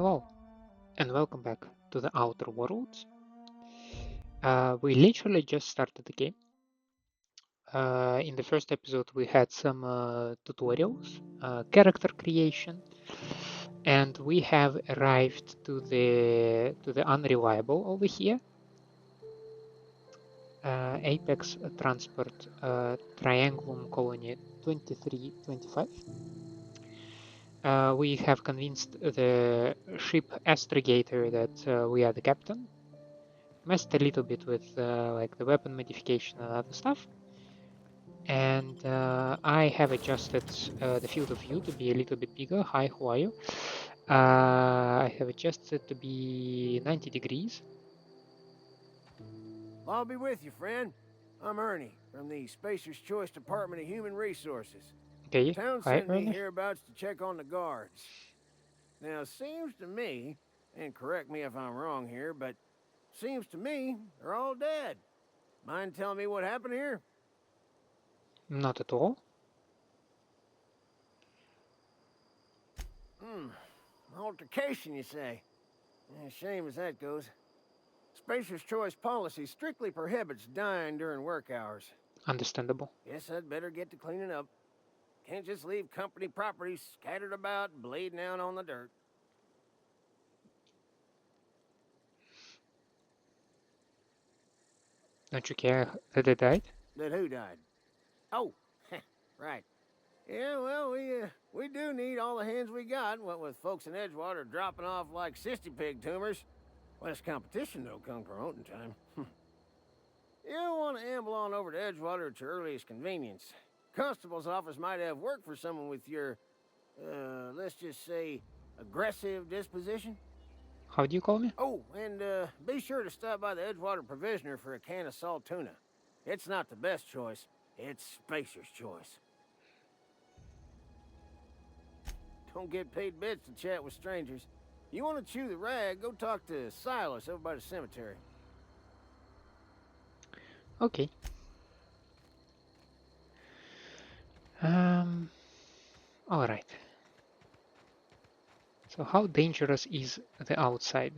Hello, and welcome back to the Outer Worlds. We literally just started the game. In the first episode, we had some tutorials, character creation, and we have arrived to the Unreliable over here. Apex Transport Triangulum Colony 2325. We have convinced the ship Astrigator that we are the captain. Messed a little bit with like the weapon modification and other stuff, and I have adjusted the field of view to be a little bit bigger. Hi, who are you? I have adjusted to be 90 degrees. I'll be with you, friend. I'm Ernie from the Spacer's Choice Department of Human Resources. Okay, Town hi sent me Ernest. hereabouts to check on the guards. Now, it seems to me, and correct me if I'm wrong here, but seems to me they're all dead. Mind telling me what happened here? Not at all. Altercation, you say? Shame as that goes. Spacer's Choice policy strictly prohibits dying during work hours. Understandable. Guess I'd better get to cleaning up. Can't just leave company property scattered about, bleeding out on the dirt. Don't you care that they died? That who died? Oh, right. Yeah, well, we do need all the hands we got, what with folks in Edgewater dropping off like sissy pig tumors. Less competition, though, come promoting time. You don't want to amble on over to Edgewater at your earliest convenience. Constable's office might have work for someone with your, let's just say, aggressive disposition. How do you call me? Oh, and be sure to stop by the Edgewater Provisioner for a can of salt tuna. It's not the best choice, it's Spacer's Choice. Don't get paid bits to chat with strangers. You want to chew the rag, go talk to Silas over by the cemetery. Okay. All right. So how dangerous is the outside?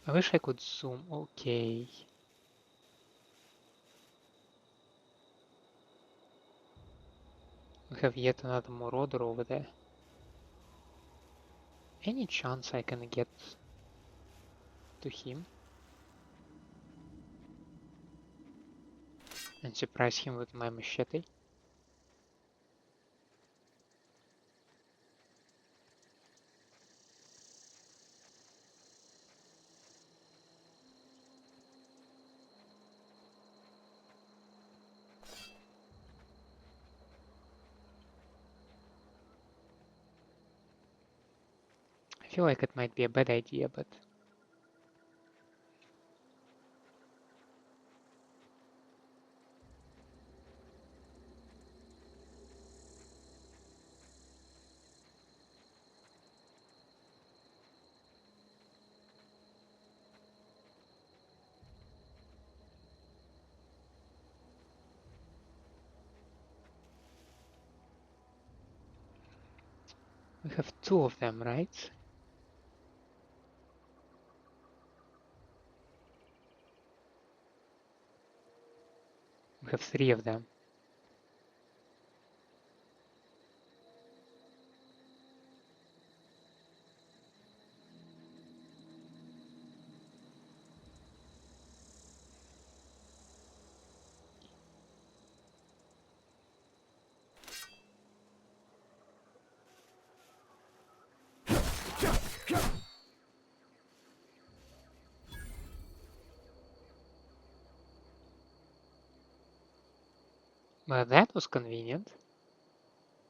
I wish I could zoom. Okay. We have yet another marauder over there. Any chance I can get to him and surprise him with my machete? I feel like it might be a bad idea, but we have two of them, right? We have three of them. Well, that was convenient.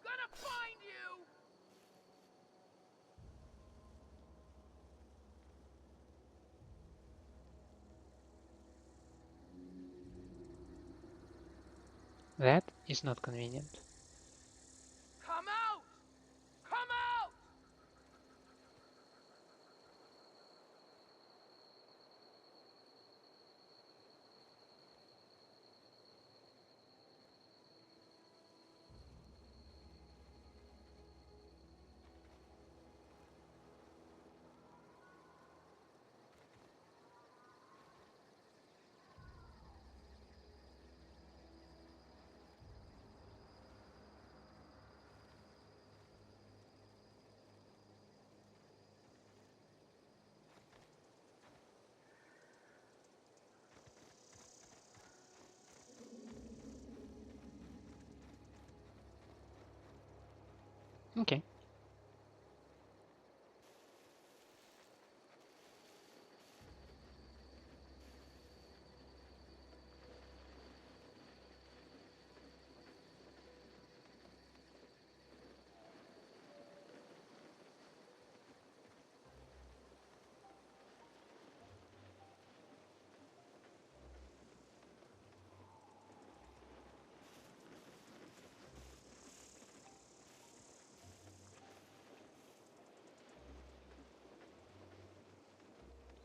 Gonna find you! That is not convenient. Come out! Come out! Okay.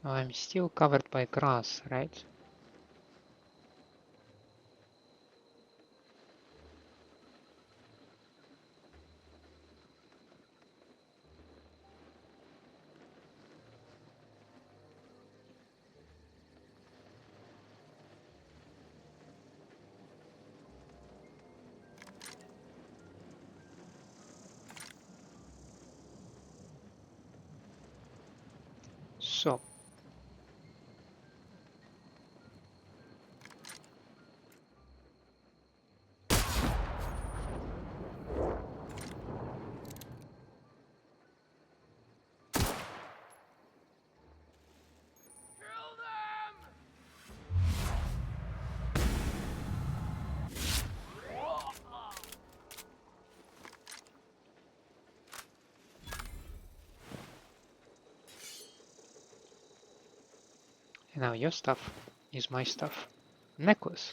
Well, I'm still covered by grass, right? So, Kill them! and now your stuff is my stuff. Necklace.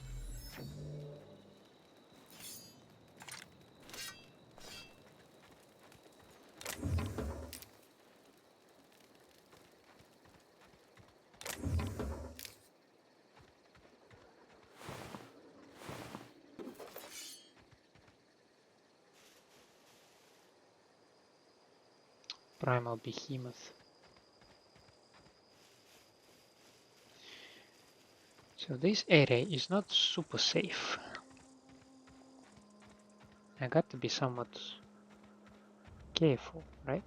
Primal behemoth. So this area is not super safe. I got to be somewhat careful, right?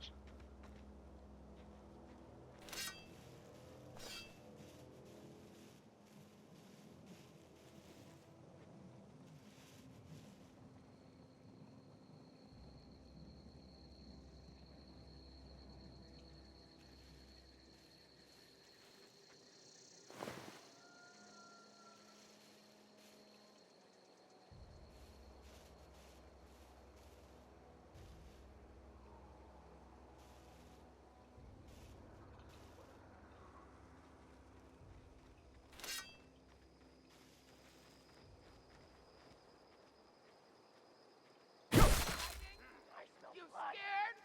You scared?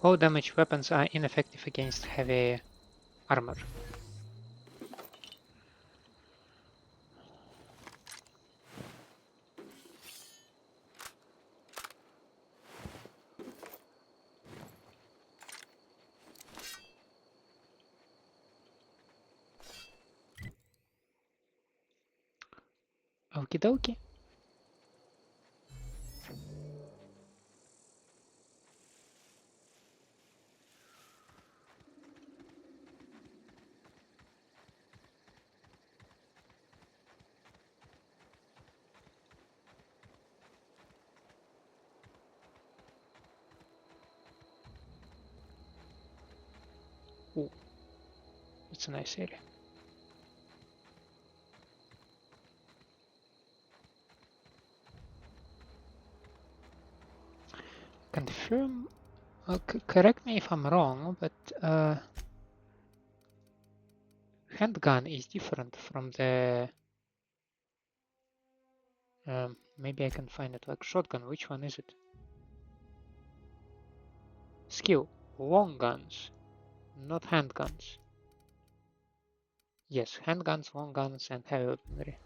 Low damage weapons are ineffective against heavy armor. Okie dokie. Ooh, it's a nice area. Confirm. Correct me if I'm wrong, but handgun is different from the. Maybe I can find it like shotgun. Which one is it? Skill. Long guns, not handguns. Yes, handguns, long guns, and heavy weaponry.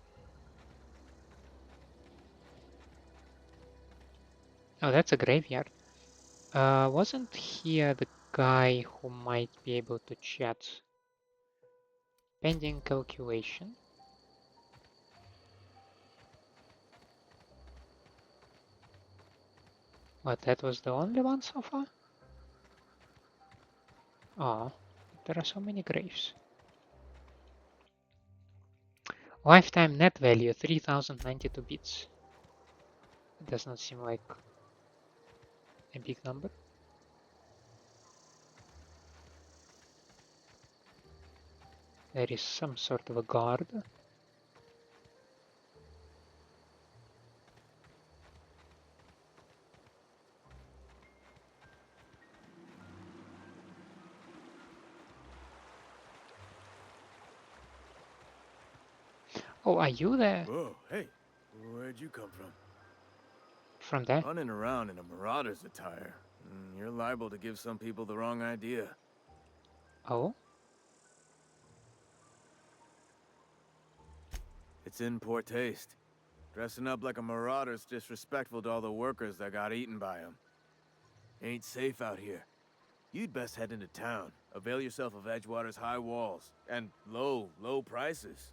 Oh, that's a graveyard. Wasn't here the guy who might be able to chat? Pending calculation. What, that was the only one so far? Oh, there are so many graves. Lifetime net value 3092 bits. It does not seem like a big number. There is some sort of a guard. Oh, are you there? Whoa, hey, where'd you come from? From there? Running around in a marauder's attire. You're liable to give some people the wrong idea. Oh? It's in poor taste. Dressing up like a marauder's disrespectful to all the workers that got eaten by them. Ain't safe out here. You'd best head into town. Avail yourself of Edgewater's high walls. And low prices.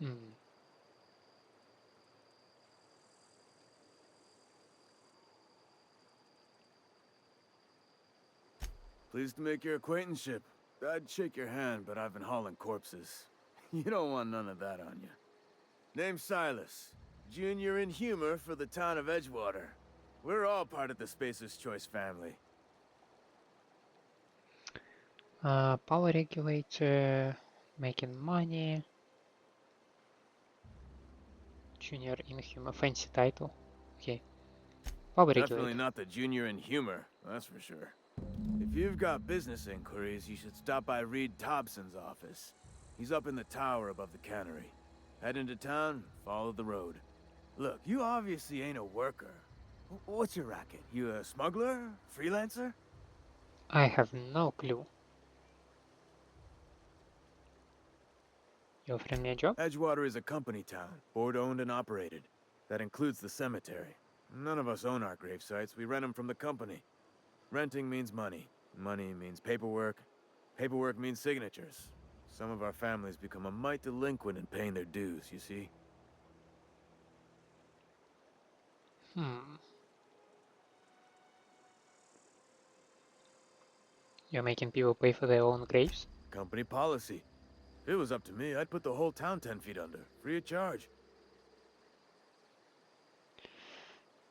Hmm. Pleased to make your acquaintanceship. I'd shake your hand, but I've been hauling corpses. You don't want none of that on you. Name's Silas. Junior in humor for the town of Edgewater. We're all part of the Spacer's Choice family. Power regulator, making money. Junior Inhuman, fancy title. Okay. Power Definitely regulator. not the junior in humor, that's for sure. If you've got business inquiries, you should stop by Reed Thompson's office. He's up in the tower above the cannery. Head into town, follow the road. Look, you obviously ain't a worker. What's your racket? You a smuggler? Freelancer? I have no clue. You offering me a job? Edgewater is a company town, board-owned and operated. That includes the cemetery. None of us own our grave sites, we rent them from the company. Renting means money. Money means paperwork. Paperwork means signatures. Some of our families become a mite delinquent in paying their dues, you see? You're making people pay for their own graves? Company policy. If it was up to me, I'd put the whole town 10 feet under, free of charge.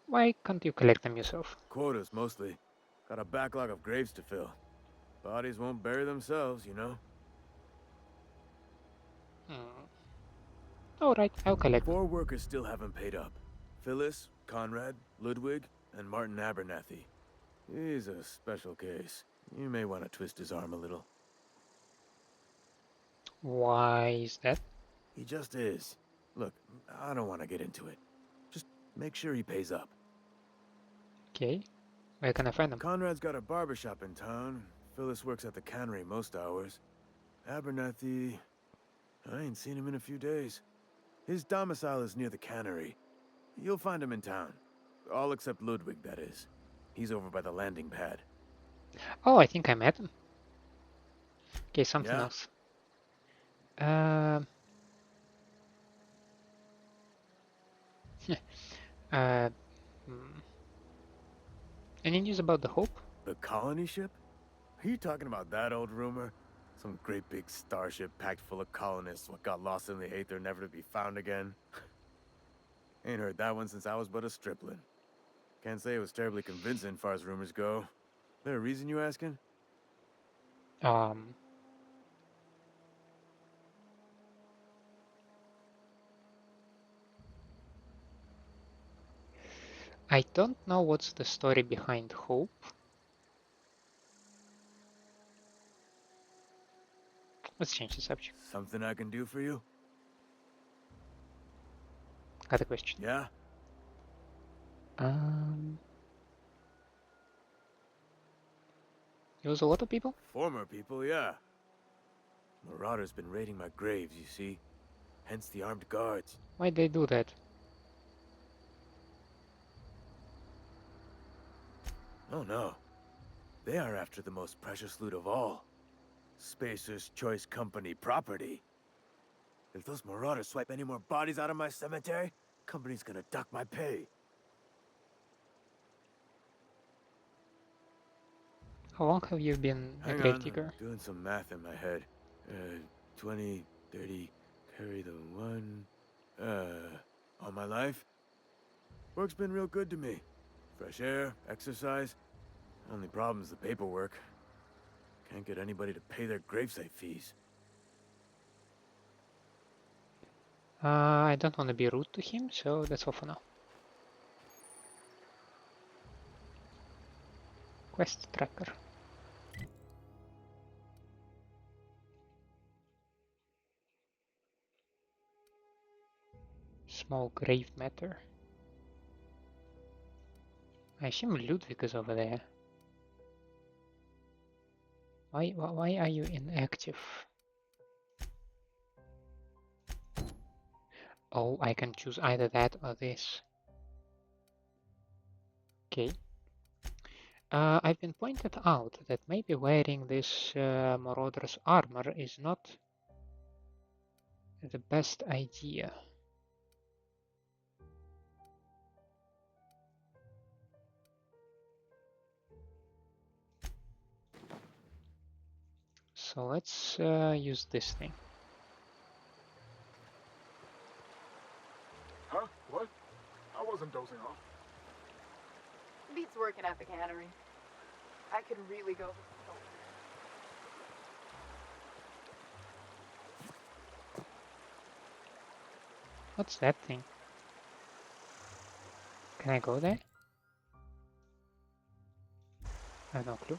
Why can't you collect them yourself? Quotas, mostly. Got a backlog of graves to fill. Bodies won't bury themselves, you know? Alright, I'll collect them. 4 workers still haven't paid up. Phyllis, Conrad, Ludwig, and Martin Abernathy. He's a special case. You may want to twist his arm a little. Why is that? He just is. Look, I don't want to get into it. Just make sure he pays up. Okay. Where can I find them? Conrad's got a barbershop in town. Phyllis works at the cannery most hours. Abernathy... I ain't seen him in a few days. His domicile is near the cannery. You'll find him in town. All except Ludwig, that is. He's over by the landing pad. Oh, I think I met him. Okay, something Yeah? else. Um, uh, hmm. Any news about the Hope? The colony ship? Are you talking about that old rumor? Some great big starship packed full of colonists what got lost in the aether never to be found again? Ain't heard that one since I was but a stripling. Can't say it was terribly convincing far as rumors go. There a reason you asking? Um, I don't know what's the story behind Hope. Let's change the subject. Something I can do for you? Got a question. Yeah? Um, it was a lot of people? Former people, yeah. Marauders been raiding my graves, you see. Hence the armed guards. Why'd they do that? Oh no. They are after the most precious loot of all. Spacer's Choice Company property. If those marauders swipe any more bodies out of my cemetery, company's gonna duck my pay. How long have you been a Hang on, gravedigger? I'm doing some math in my head. 20, 30, carry the one... all my life? Work's been real good to me. Fresh air, exercise. Only problem's the paperwork. Can't get anybody to pay their gravesite fees. I don't want to be rude to him, so that's all for now. Quest tracker. Small grave matter. I assume Ludwig is over there. Why are you inactive? Oh, I can choose either that or this. Okay. I've been pointed out that maybe wearing this Marauder's armor is not the best idea. So let's use this thing. Huh? What? I wasn't dozing off. Beats working at the cannery. I could really go for some help. What's that thing? Can I go there? I have no clue.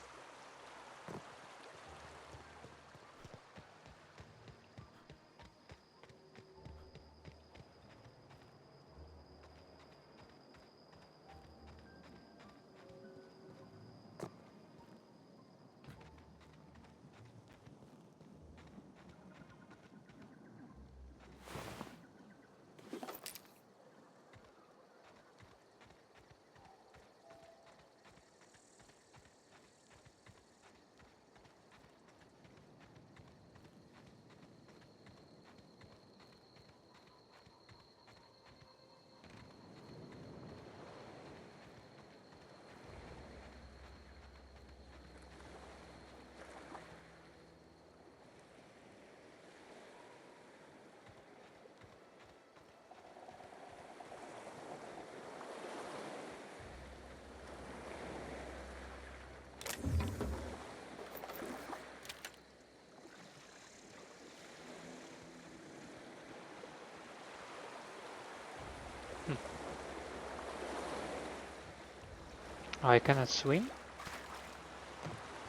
Oh, I cannot swim?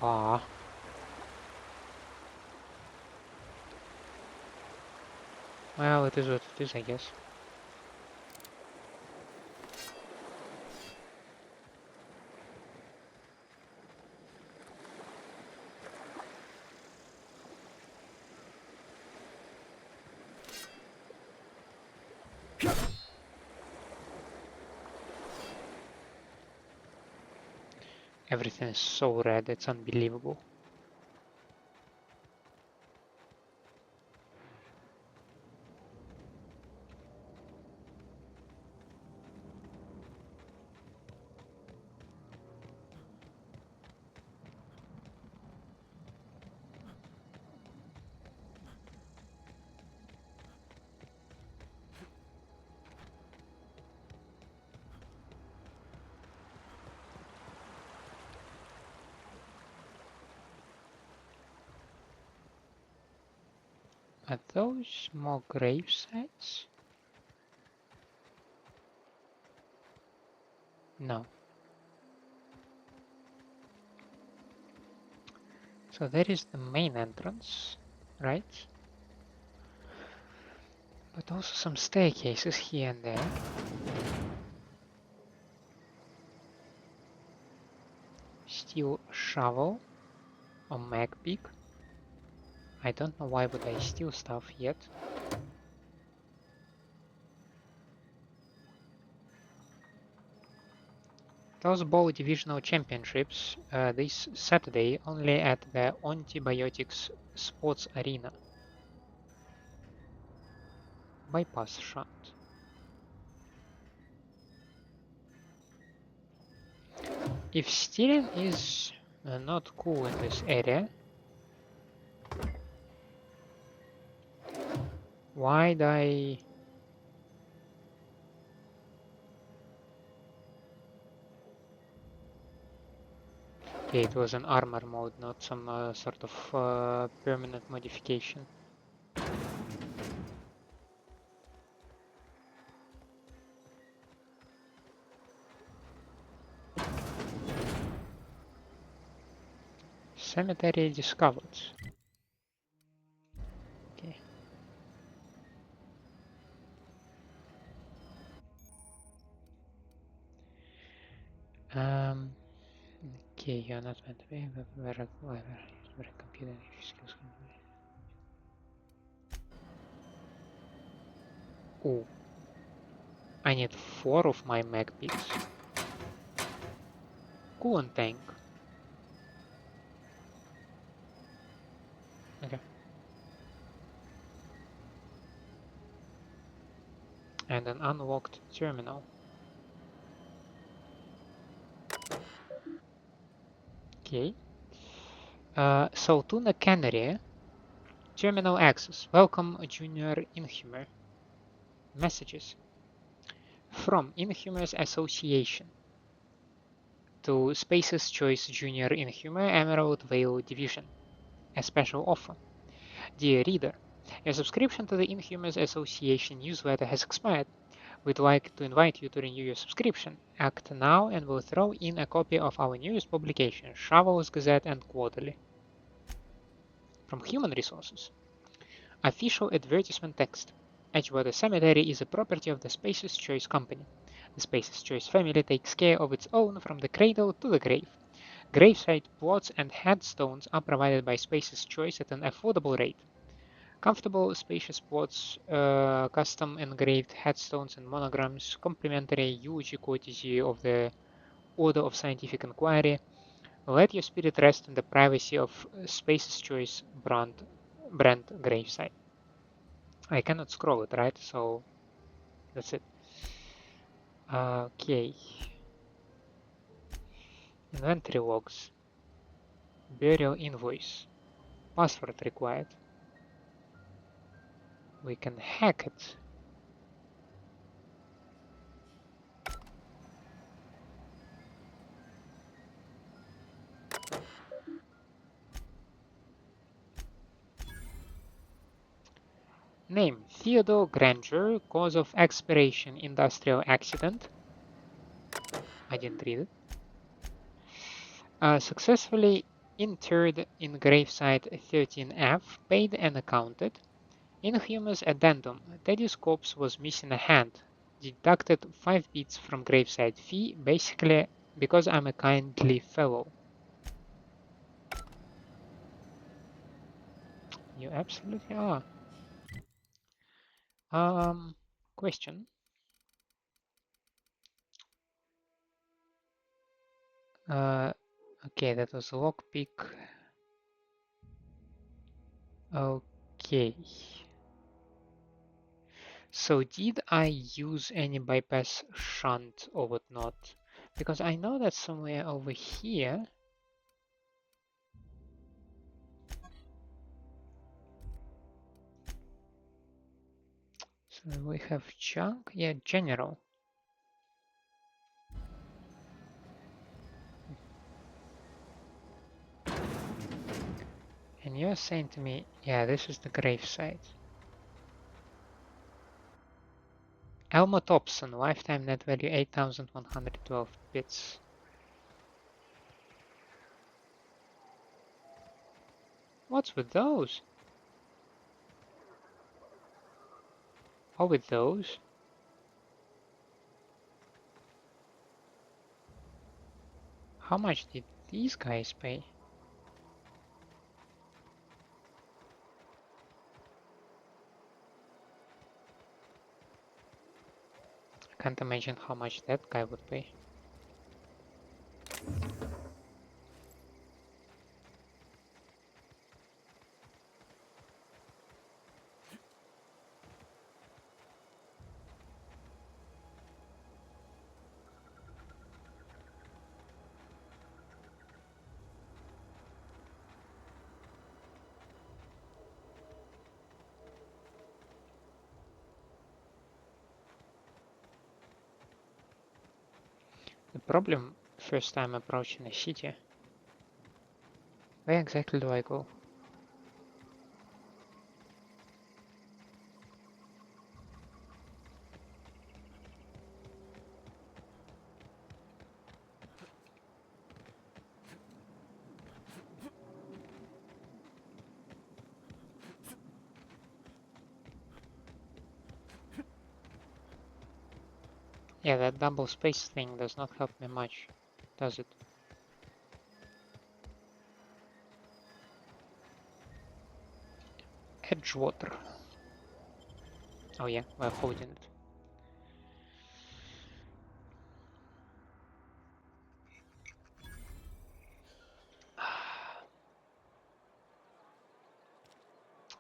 Ah. Well, it is what it is, I guess. Everything is so red, it's unbelievable. Are those more grave sites? No. So there is the main entrance, right? But also some staircases here and there. Steel shovel or mag pick. I don't know why would I steal stuff yet. Those Bowl Divisional Championships this Saturday only at the Antibiotics Sports Arena. Bypass shot. If stealing is not cool in this area, why'd I... Okay, it was an armor mode, not some sort of permanent modification. Cemetery discovered. Okay. Okay, you're not meant to be very computer skills. Oh, I need 4 of my mag picks. Coolant tank. Okay. And an unlocked terminal. Okay. So Tuna Cannery. Terminal access. Welcome, Junior Inhumer. Messages. From Inhumers Association. To Space's Choice Junior Inhumer Emerald Vale Division. A special offer. Dear reader, your subscription to the Inhumers Association newsletter has expired. We'd like to invite you to renew your subscription. Act now and we'll throw in a copy of our newest publication, Shovels Gazette and Quarterly. From Human Resources. Official advertisement text. Edgewater Cemetery is a property of the Space's Choice Company. The Space's Choice family takes care of its own from the cradle to the grave. Gravesite plots and headstones are provided by Space's Choice at an affordable rate. Comfortable, spacious plots, custom engraved headstones and monograms, complimentary eulogy courtesy of the Order of Scientific Inquiry. Let your spirit rest in the privacy of Space's Choice brand gravesite. I cannot scroll it, right? So that's it. Okay. Inventory logs. Burial invoice. Password required. We can hack it. Name Theodore Granger, cause of expiration industrial accident. I didn't read it. Successfully interred in gravesite 13F, paid and accounted. Inhumus addendum. Teddy's corpse was missing a hand. Deducted 5 bits from gravesite fee, basically because I'm a kindly fellow. You absolutely are. Question. Okay, that was lockpick. Okay. So did I use any bypass shunt or whatnot? Because I know that somewhere over here. So we have junk, yeah, general. And you're saying to me, yeah, this is the gravesite. Elmo Thompson, lifetime net value 8,112 bits. What's with those? Oh, with those? How much did these guys pay? I can't imagine how much that guy would pay. The problem, first time approaching a city, where exactly do I go? Yeah, that double space thing does not help me much, does it? Edgewater. Oh yeah, we're holding it.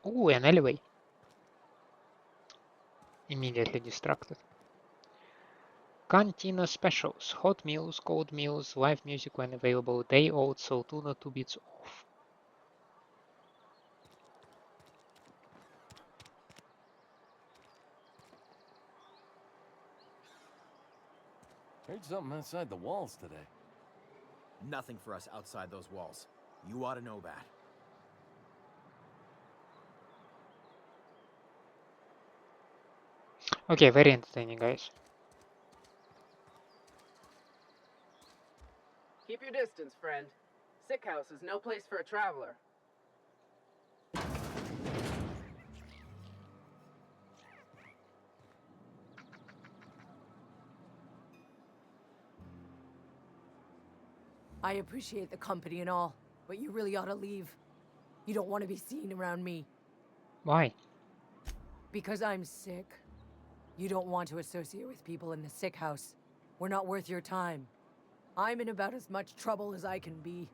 Ooh, an alleyway. Immediately distracted. Cantina specials. Hot meals, cold meals, live music when available, day old, so tuna 2 bits off. Heard something outside the walls today. Nothing for us outside those walls. You ought to know that. Okay, very entertaining, guys. Keep your distance, friend. Sick house is no place for a traveler. I appreciate the company and all, but you really ought to leave. You don't want to be seen around me. Why? Because I'm sick. You don't want to associate with people in the sick house. We're not worth your time. I'm in about as much trouble as I can be.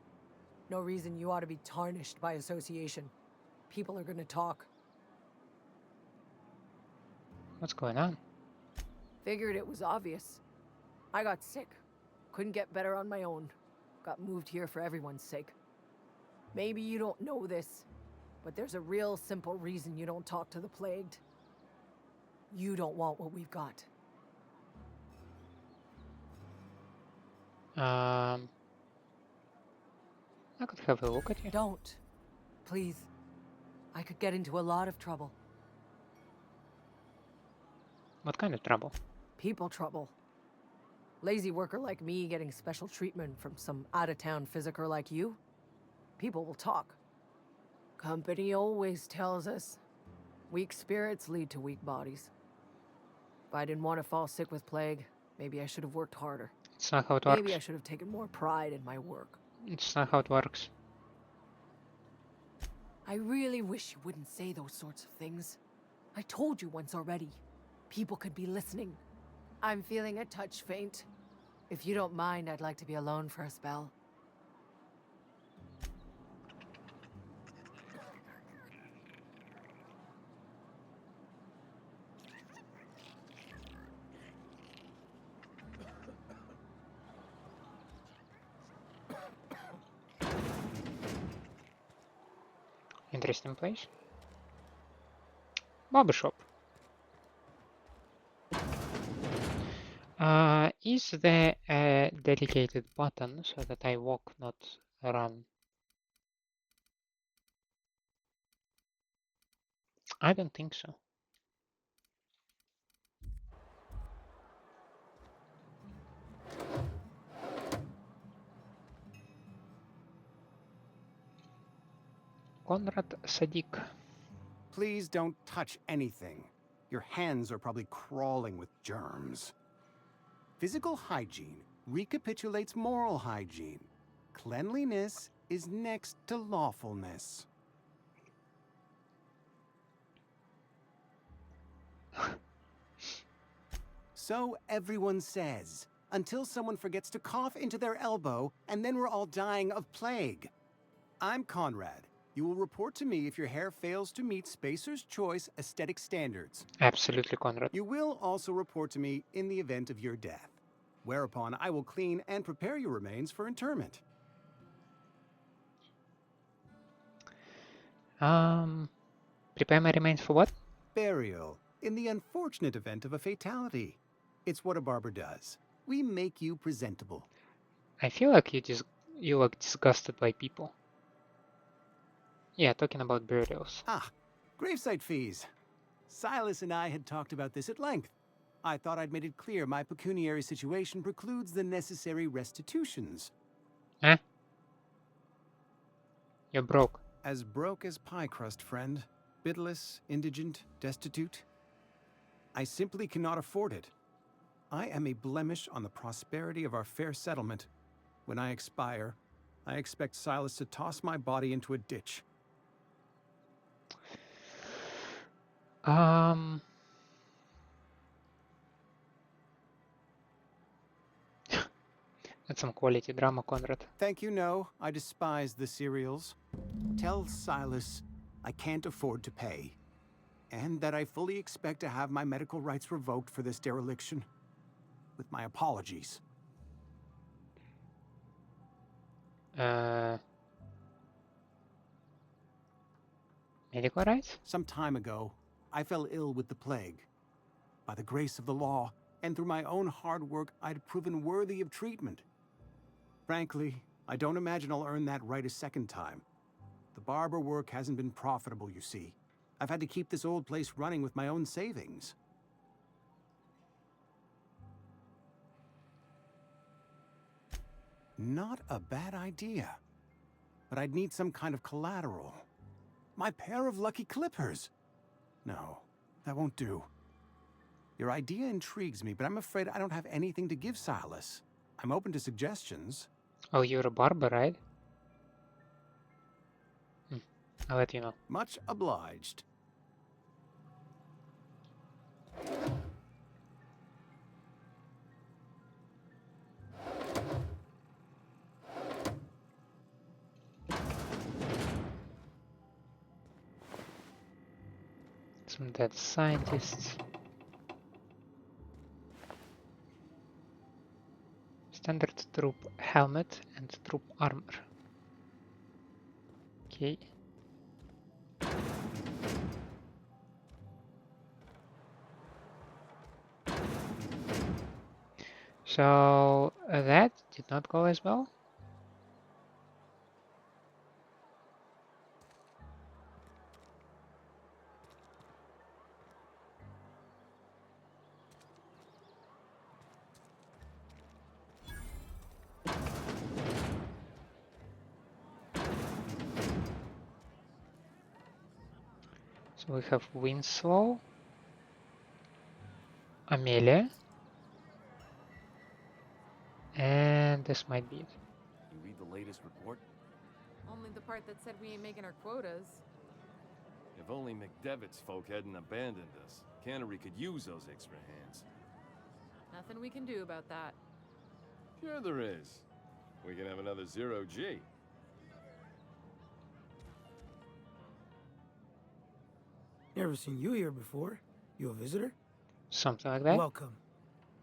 No reason you ought to be tarnished by association. People are gonna talk. What's going on? Figured it was obvious. I got sick. Couldn't get better on my own. Got moved here for everyone's sake. Maybe you don't know this, but there's a real simple reason you don't talk to the plagued. You don't want what we've got. I could have a look at you. Don't. Please. I could get into a lot of trouble. What kind of trouble? People trouble. Lazy worker like me getting special treatment from some out-of-town physiker like you? People will talk. Company always tells us, weak spirits lead to weak bodies. If I didn't want to fall sick with plague, maybe I should have worked harder. It's not how it Maybe works. I should have taken more pride in my work. It's not how it works. I really wish you wouldn't say those sorts of things. I told you once already. People could be listening. I'm feeling a touch faint. If you don't mind, I'd like to be alone for a spell. Interesting place. Barbershop. Is there a dedicated button so that I walk, not run? I don't think so. Conrad Sadik. Please don't touch anything. Your hands are probably crawling with germs. Physical hygiene recapitulates moral hygiene. Cleanliness is next to lawfulness. So everyone says, until someone forgets to cough into their elbow, and then we're all dying of plague. I'm Conrad. You will report to me if your hair fails to meet Spacer's Choice aesthetic standards. Absolutely, Conrad. You will also report to me in the event of your death, whereupon I will clean and prepare your remains for interment. Prepare my remains for what? Burial, in the unfortunate event of a fatality. It's what a barber does. We make you presentable. I feel like you look disgusted by people. Yeah, talking about burials. Ah, gravesite fees. Silas and I had talked about this at length. I thought I'd made it clear my pecuniary situation precludes the necessary restitutions. Eh? You're broke. As broke as pie crust, friend. Bitless, indigent, destitute. I simply cannot afford it. I am a blemish on the prosperity of our fair settlement. When I expire, I expect Silas to toss my body into a ditch. That's some quality drama, Conrad. Thank you, no. I despise the cereals. Tell Silas I can't afford to pay. And that I fully expect to have my medical rights revoked for this dereliction. With my apologies. Medical rights? Some time ago, I fell ill with the plague. By the grace of the law, and through my own hard work, I'd proven worthy of treatment. Frankly, I don't imagine I'll earn that right a second time. The barber work hasn't been profitable, you see. I've had to keep this old place running with my own savings. Not a bad idea. But I'd need some kind of collateral. My pair of lucky clippers. No, that won't do. Your idea intrigues me, but I'm afraid I don't have anything to give Silas. I'm open to suggestions. Oh, you're a barber, right? I'll let you know. Much obliged. Some dead scientists. Standard troop helmet and troop armor. Okay. So that did not go as well. So we have Winslow, Amelia, and this might be it. You read the latest report? Only the part that said we ain't making our quotas. If only McDevitt's folk hadn't abandoned us. Cannery could use those extra hands. Nothing we can do about that. Sure there is. We can have another 0G. Never seen you here before. You a visitor? Something like that. Welcome.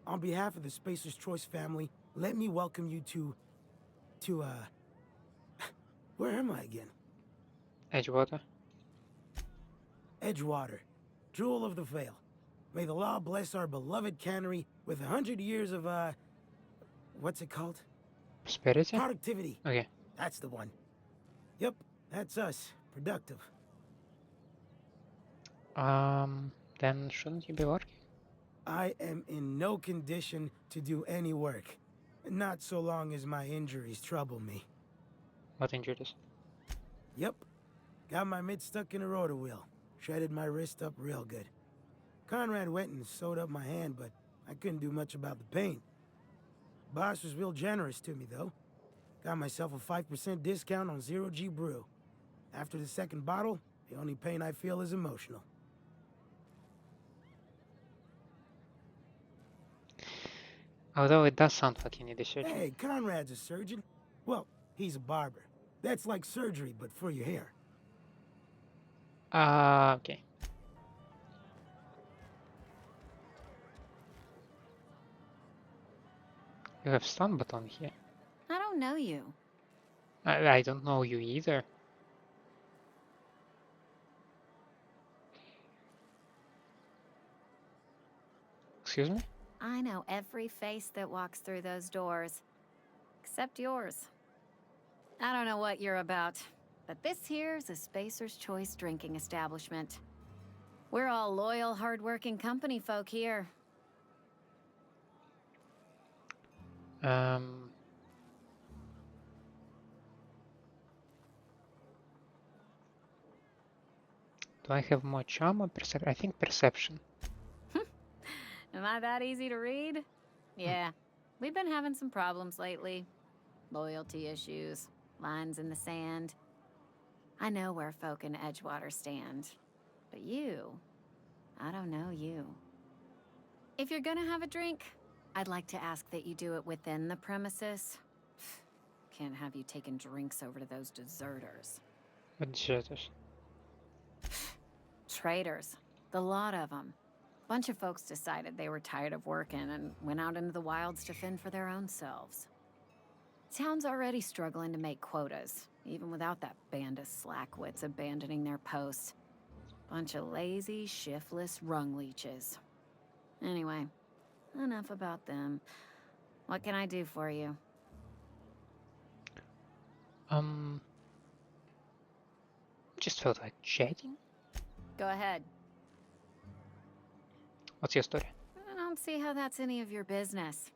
On behalf of the Spacer's Choice family, let me welcome you to where am I again? Edgewater. Edgewater, jewel of the Vale. May the law bless our beloved cannery with 100 years of, what's it called? Prosperity? Productivity. Okay. That's the one. Yep, that's us. Productive. Then shouldn't you be working? I am in no condition to do any work. Not so long as my injuries trouble me. What injuries? Yep. Got my mitt stuck in a rotor wheel. Shredded my wrist up real good. Conrad went and sewed up my hand, but I couldn't do much about the pain. Boss was real generous to me, though. Got myself a 5% discount on Zero G brew. After the second bottle, the only pain I feel is emotional. Although it does sound like you need a surgeon. Hey, Conrad's a surgeon. Well, he's a barber. That's like surgery, but for your hair. Okay. You have stun button here. I don't know you. I don't know you either. Excuse me? I know every face that walks through those doors. Except yours. I don't know what you're about, but this here's a Spacer's Choice drinking establishment. We're all loyal, hard-working company folk here. Do I have more charm or perception? I think perception. Am I that easy to read? Yeah. We've been having some problems lately. Loyalty issues, lines in the sand. I know where folk in Edgewater stand. But you, I don't know you. If you're gonna have a drink, I'd like to ask that you do it within the premises. Can't have you taking drinks over to those deserters. What deserters? Traitors. The lot of them. Bunch of folks decided they were tired of working and went out into the wilds to fend for their own selves. Town's already struggling to make quotas, even without that band of slackwits abandoning their posts. Bunch of lazy, shiftless rung leeches. Anyway, enough about them. What can I do for you? Just felt like chatting. Go ahead. What's your story? I don't see how that's any of your business.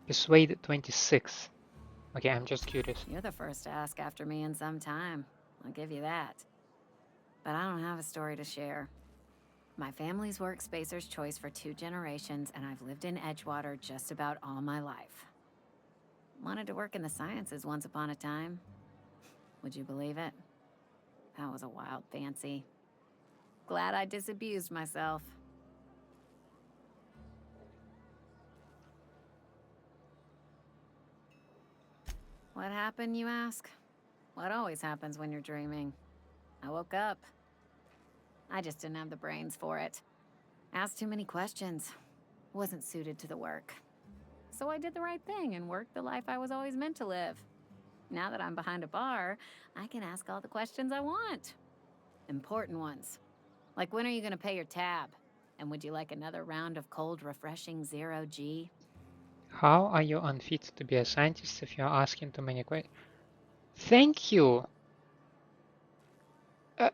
Persuade 26. Okay, I'm just curious. You're the first to ask after me in some time. I'll give you that. But I don't have a story to share. My family's worked Spacer's Choice for 2 generations, and I've lived in Edgewater just about all my life. Wanted to work in the sciences once upon a time. Would you believe it? That was a wild fancy. Glad I disabused myself. What happened, you ask? What always happens when you're dreaming? I woke up. I just didn't have the brains for it. Asked too many questions. Wasn't suited to the work. So I did the right thing and worked the life I was always meant to live. Now that I'm behind a bar, I can ask all the questions I want. Important ones. Like, when are you gonna pay your tab? And would you like another round of cold, refreshing Zero G? How are you unfit to be a scientist if you're asking too many questions? Thank you! Don't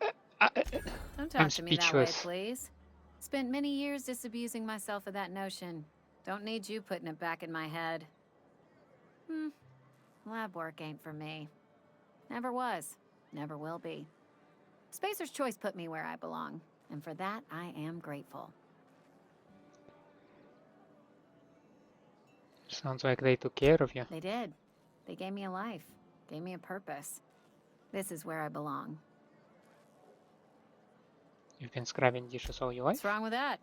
talk I'm to me that way, speechless. please. Spent many years disabusing myself of that notion. Don't need you putting it back in my head. Lab work ain't for me. Never was. Never will be. Spacer's Choice put me where I belong, and for that, I am grateful. Sounds like they took care of you. They did. They gave me a life, gave me a purpose. This is where I belong. You've been scrubbing dishes all your life? What's wrong with that?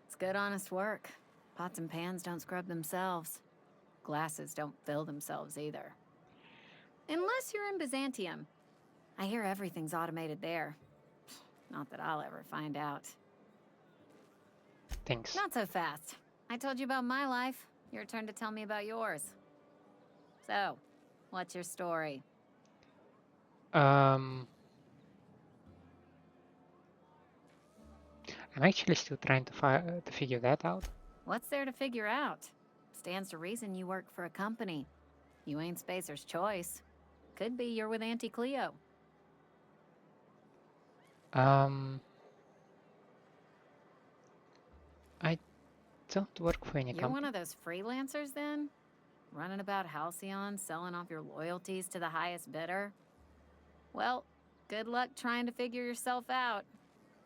It's good, honest work. Pots and pans don't scrub themselves. Glasses don't fill themselves either. Unless you're in Byzantium. I hear everything's automated there. Not that I'll ever find out. Thanks. Not so fast. I told you about my life. Your turn to tell me about yours. So, what's your story? I'm actually still trying to figure that out. What's there to figure out? Stands to reason you work for a company. You ain't Spacer's Choice. Could be you're with Auntie Cleo. I don't work for any You're company. one of those freelancers then? Running about Halcyon, selling off your loyalties to the highest bidder? Well, good luck trying to figure yourself out.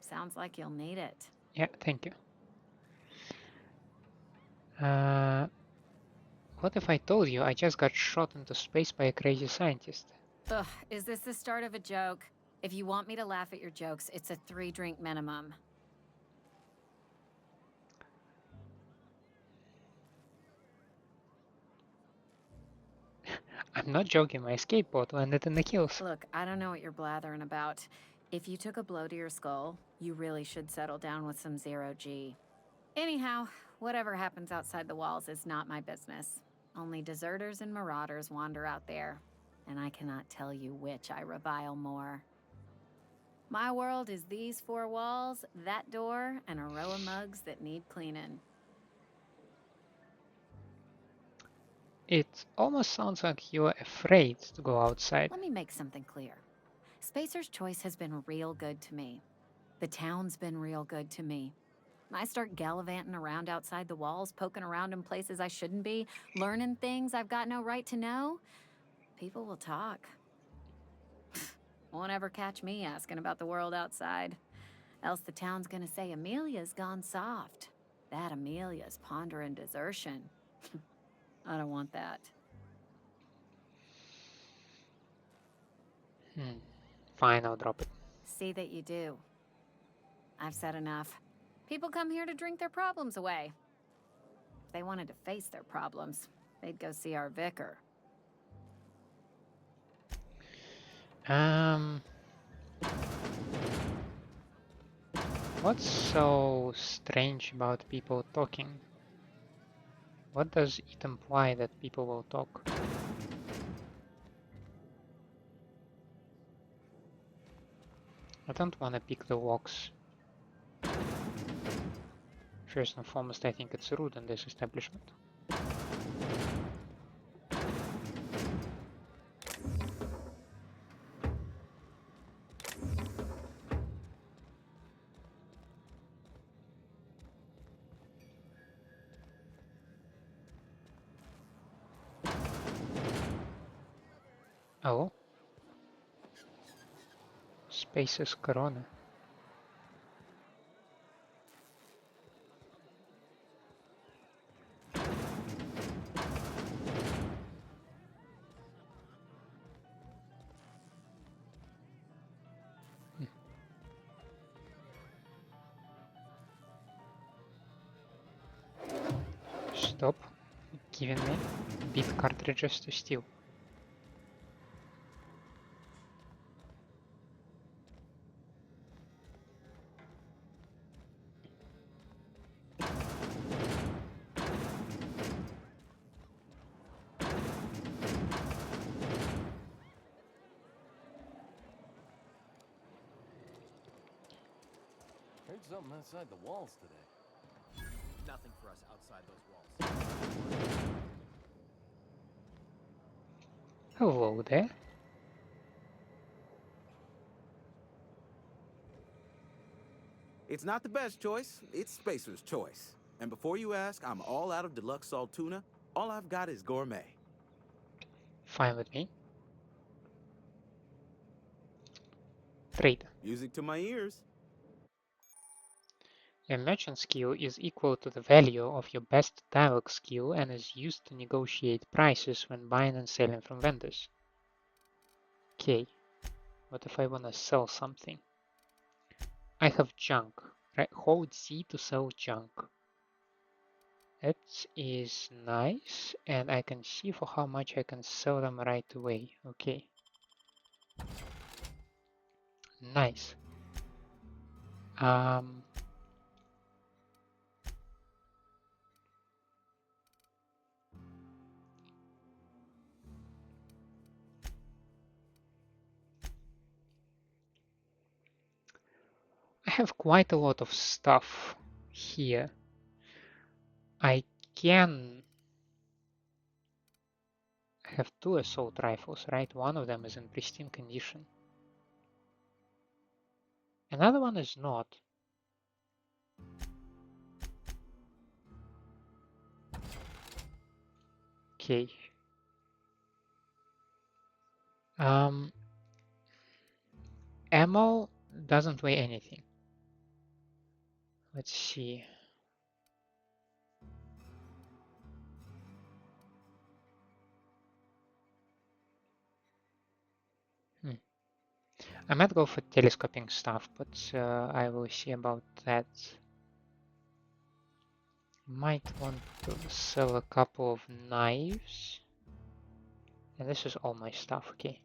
Sounds like you'll need it. Yeah, thank you. What if I told you I just got shot into space by a crazy scientist? Ugh, is this the start of a joke? If you want me to laugh at your jokes, it's a 3-drink minimum. I'm not joking, my skateboard landed in the hills. Look, I don't know what you're blathering about. If you took a blow to your skull, you really should settle down with some zero-G. Anyhow, whatever happens outside the walls is not my business. Only deserters and marauders wander out there, and I cannot tell you which I revile more. My world is these 4 walls, that door, and a row of mugs that need cleaning. It almost sounds like you're afraid to go outside. Let me make something clear. Spacer's Choice has been real good to me. The town's been real good to me. I start gallivanting around outside the walls, poking around in places I shouldn't be, learning things I've got no right to know. People will talk. Won't ever catch me asking about the world outside. Else the town's gonna say Amelia's gone soft. That Amelia's pondering desertion. I don't want that. Fine, I'll drop it. See that you do. I've said enough. People come here to drink their problems away. If they wanted to face their problems, they'd go see our vicar. What's so strange about people talking? What does it imply that people will talk? I don't want to pick the locks. First and foremost, I think it's rude in this establishment. Oh. Spaces Corona. Stop giving me beat cartridges to steal. Heard something outside the walls today. Nothing for us outside those walls. Hello there. It's not the best choice, it's Spacer's Choice. And before you ask, I'm all out of deluxe salt tuna. All I've got is gourmet. Fine with me. Trade. Music to my ears. Your merchant skill is equal to the value of your best dialogue skill and is used to negotiate prices when buying and selling from vendors. Okay, what if I want to sell something? I have junk. Right? Hold C to sell junk. That is nice, and I can see for how much I can sell them right away. Okay. Nice. I have quite a lot of stuff here. I can have 2 assault rifles, right? One of them is in pristine condition. Another one is not. Okay. ammo doesn't weigh anything. Let's see. I might go for telescoping stuff, but I will see about that. Might want to sell a couple of knives. And this is all my stuff, okay.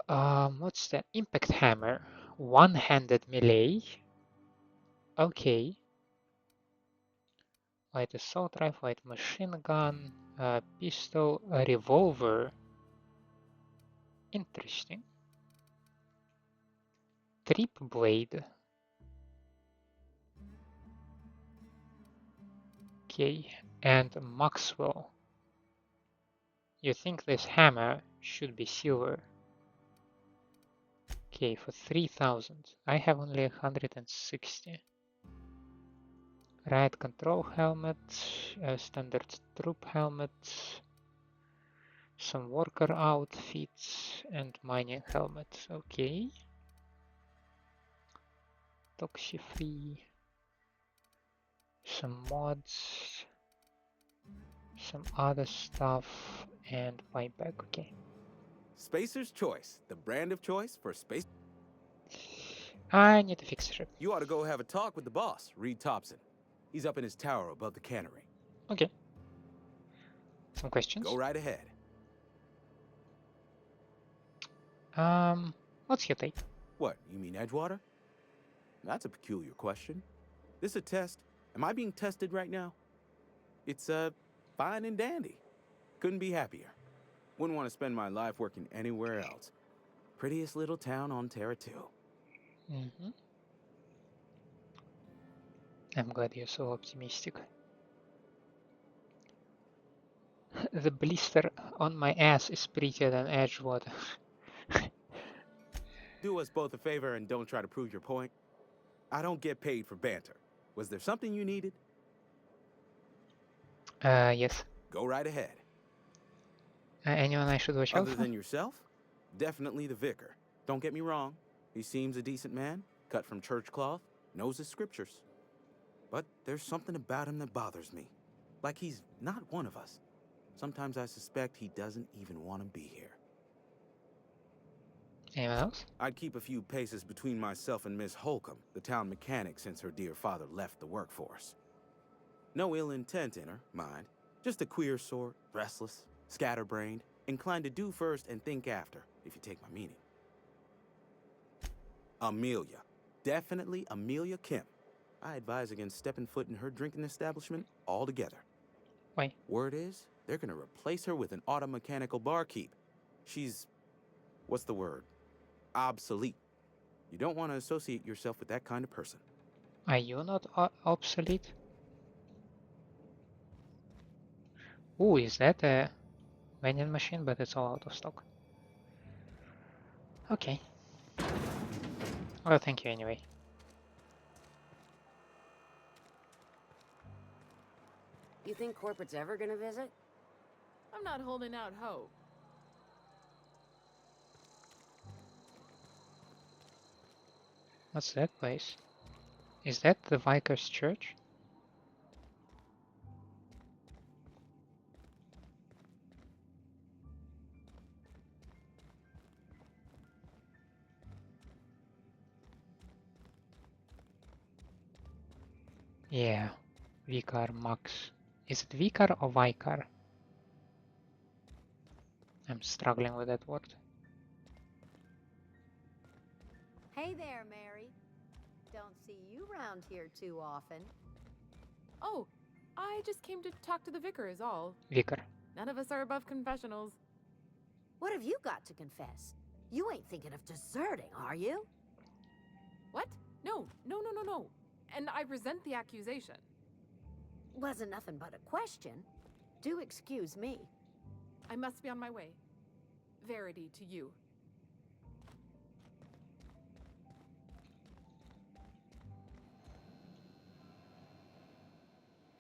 What's that? Impact hammer. One-handed melee. Okay. Light assault rifle, light machine gun, pistol, a revolver. Interesting. Trip blade. Okay, and Maxwell. You think this hammer should be silver. Okay, for 3,000. I have only 160. Riot control helmet, standard troop helmet, some worker outfits, and mining helmet. Okay. Toxi-free. Some mods. Some other stuff, and buyback. Okay. Spacer's Choice, the brand of choice for space. I need to fix the ship. You ought to go have a talk with the boss, Reed Thompson. He's up in his tower above the cannery. Okay. Some questions? Go right ahead. What's your take? What, you mean Edgewater? That's a peculiar question. This a test? Am I being tested right now? It's, fine and dandy. Couldn't be happier. Wouldn't want to spend my life working anywhere else. Prettiest little town on Terra 2. I'm glad you're so optimistic. The blister on my ass is prettier than Edgewater. Do us both a favor and don't try to prove your point. I don't get paid for banter. Was there something you needed? Yes. Go right ahead. Anyone I should watch out Other for? than yourself? Definitely the vicar. Don't get me wrong. He seems a decent man, cut from church cloth, knows his scriptures. But there's something about him that bothers me. Like he's not one of us. Sometimes I suspect he doesn't even want to be here. Anyone else? I'd keep a few paces between myself and Miss Holcomb, the town mechanic, since her dear father left the workforce. No ill intent in her, mind. Just a queer sort, restless, scatterbrained, inclined to do first and think after, if you take my meaning. Amelia. Definitely Amelia Kim. I advise against stepping foot in her drinking establishment altogether. Why? Word is, they're gonna replace her with an automechanical barkeep. She's... what's the word? Obsolete. You don't want to associate yourself with that kind of person. Are you not obsolete? Ooh, is that a vending machine? But it's all out of stock. Okay. Well, thank you anyway. You think corporate's ever gonna visit? I'm not holding out hope. What's that place? Is that the Vicar's church? Yeah, Vicar Max. Is it Vicar or Vicar? I'm struggling with that word. Hey there, Mary. Don't see you round here too often. Oh, I just came to talk to the vicar is all. Vicar. None of us are above confessionals. What have you got to confess? You ain't thinking of deserting, are you? What? No. And I resent the accusation. Wasn't nothing but a question. Do excuse me. I must be on my way. Verity to you.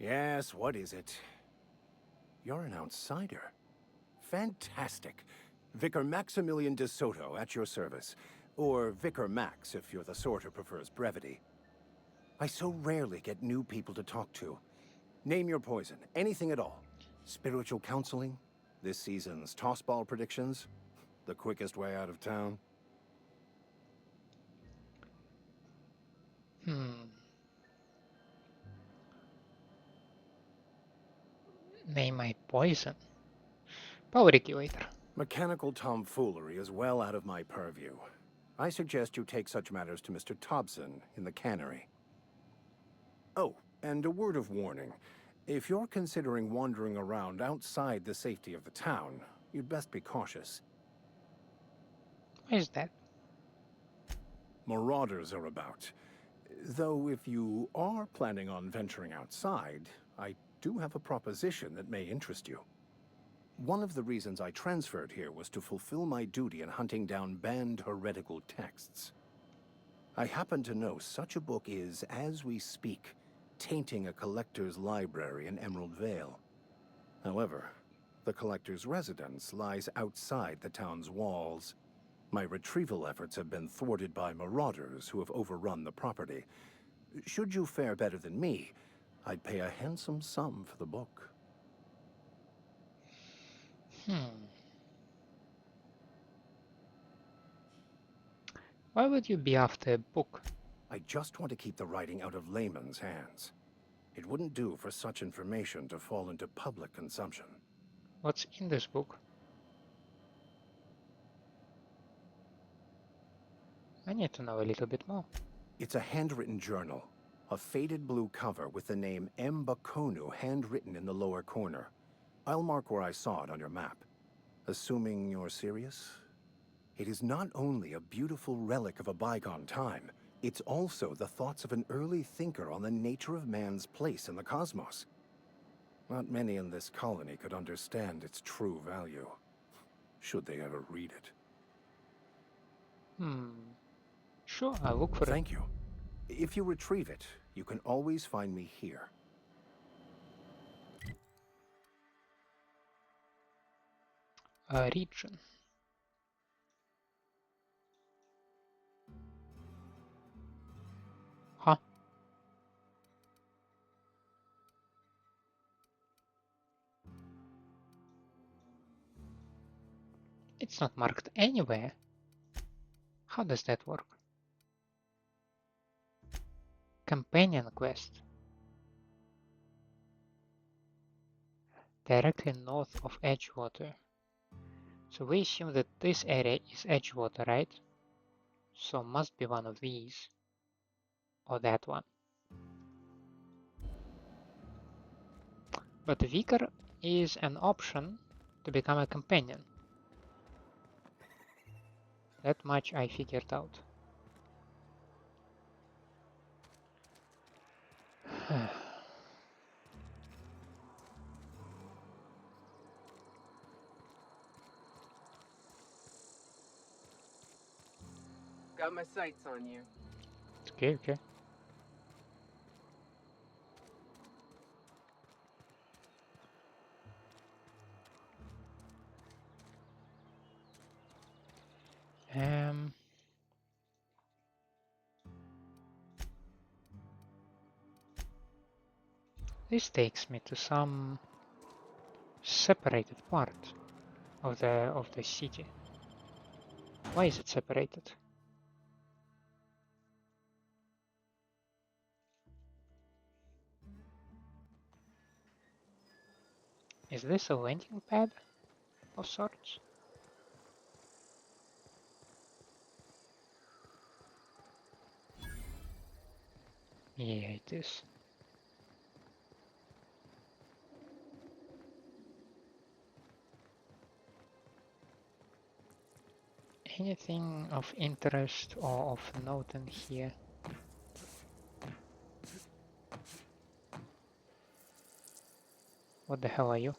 Yes, what is it? You're an outsider. Fantastic. Vicar Maximilian de Soto, at your service. Or Vicar Max, if you're the sort who prefers brevity. I so rarely get new people to talk to. Name your poison, anything at all. Spiritual counseling? This season's tossball predictions? The quickest way out of town? Name my poison. Power regulator. Mechanical tomfoolery is well out of my purview. I suggest you take such matters to Mr. Thompson in the cannery. Oh, and a word of warning. If you're considering wandering around outside the safety of the town, you'd best be cautious. Why is that? Marauders are about. Though if you are planning on venturing outside, I do have a proposition that may interest you. One of the reasons I transferred here was to fulfill my duty in hunting down banned heretical texts. I happen to know such a book is, as we speak, tainting a collector's library in Emerald Vale. However, the collector's residence lies outside the town's walls. My retrieval efforts have been thwarted by marauders who have overrun the property. Should you fare better than me, I'd pay a handsome sum for the book. Why would you be after a book? I just want to keep the writing out of layman's hands. It wouldn't do for such information to fall into public consumption. What's in this book? I need to know a little bit more. It's a handwritten journal. A faded blue cover with the name M. Bakonu handwritten in the lower corner. I'll mark where I saw it on your map. Assuming you're serious? It is not only a beautiful relic of a bygone time, it's also the thoughts of an early thinker on the nature of man's place in the cosmos. Not many in this colony could understand its true value, should they ever read it. Sure, I'll look for it. Thank you. If you retrieve it, you can always find me here. Region. Huh? It's not marked anywhere. How does that work? Companion quest. Directly north of Edgewater. So we assume that this area is Edgewater, right? So must be one of these. Or that one. But the Vicar is an option to become a companion. That much I figured out. Got my sights on you. Okay, okay. This takes me to some separated part of the city. Why is it separated? Is this a landing pad of sorts? Yeah, it is. Anything of interest or of note in here? What the hell are you?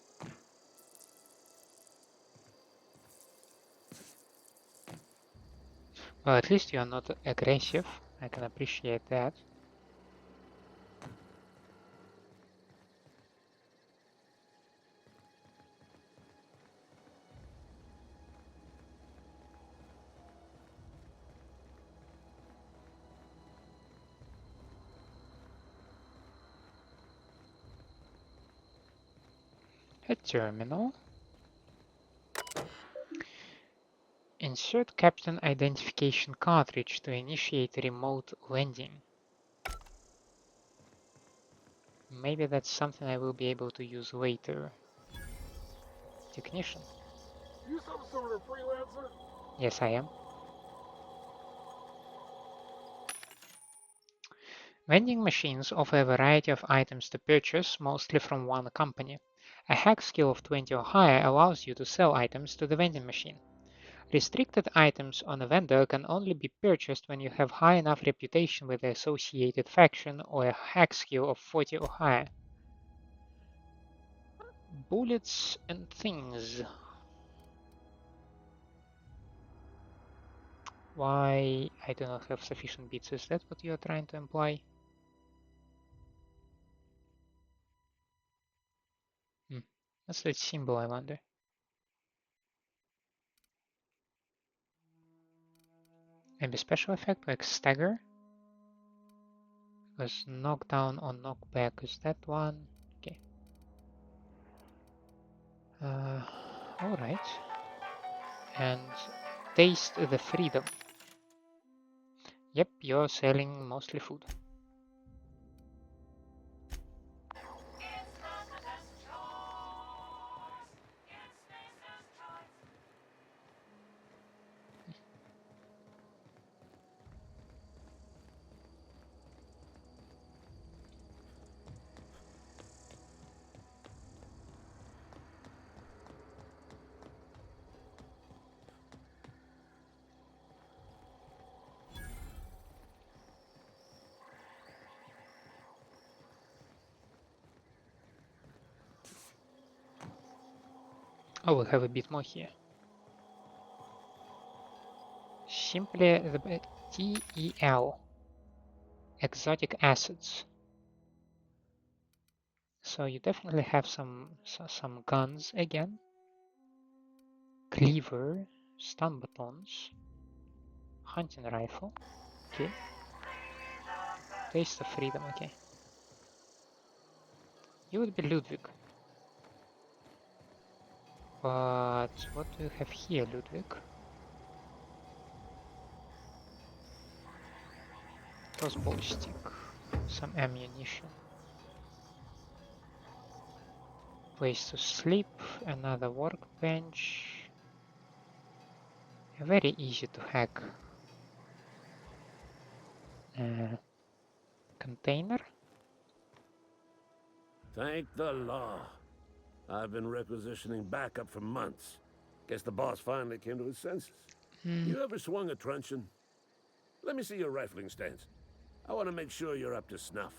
Well, at least you are not aggressive. I can appreciate that. A terminal. Insert captain identification cartridge to initiate remote landing. Maybe that's something I will be able to use later. Technician. You some sort of freelancer? Yes, I am. Vending machines offer a variety of items to purchase, mostly from one company. A hack skill of 20 or higher allows you to sell items to the vending machine. Restricted items on a vendor can only be purchased when you have high enough reputation with the associated faction or a hack skill of 40 or higher. Bullets and things. Why I do not have sufficient bits? Is that what you are trying to imply? What's that symbol, I wonder? Maybe special effect like stagger? Because knockdown or knockback is that one. Okay. Alright. And taste the freedom. Yep, you're selling mostly food. Oh, we'll have a bit more here. Simply the TEL. Exotic acids. So you definitely have some guns again. Cleaver, stun batons, hunting rifle. Okay. Taste of freedom. Okay. You would be Ludwig. But what do you have here, Ludwig? Crossbow stick, some ammunition. Place to sleep, another workbench. Very easy to hack. Container. Thank the law. I've been requisitioning backup for months. Guess the boss finally came to his senses. You ever swung a truncheon? Let me see your rifling stance. I want to make sure you're up to snuff.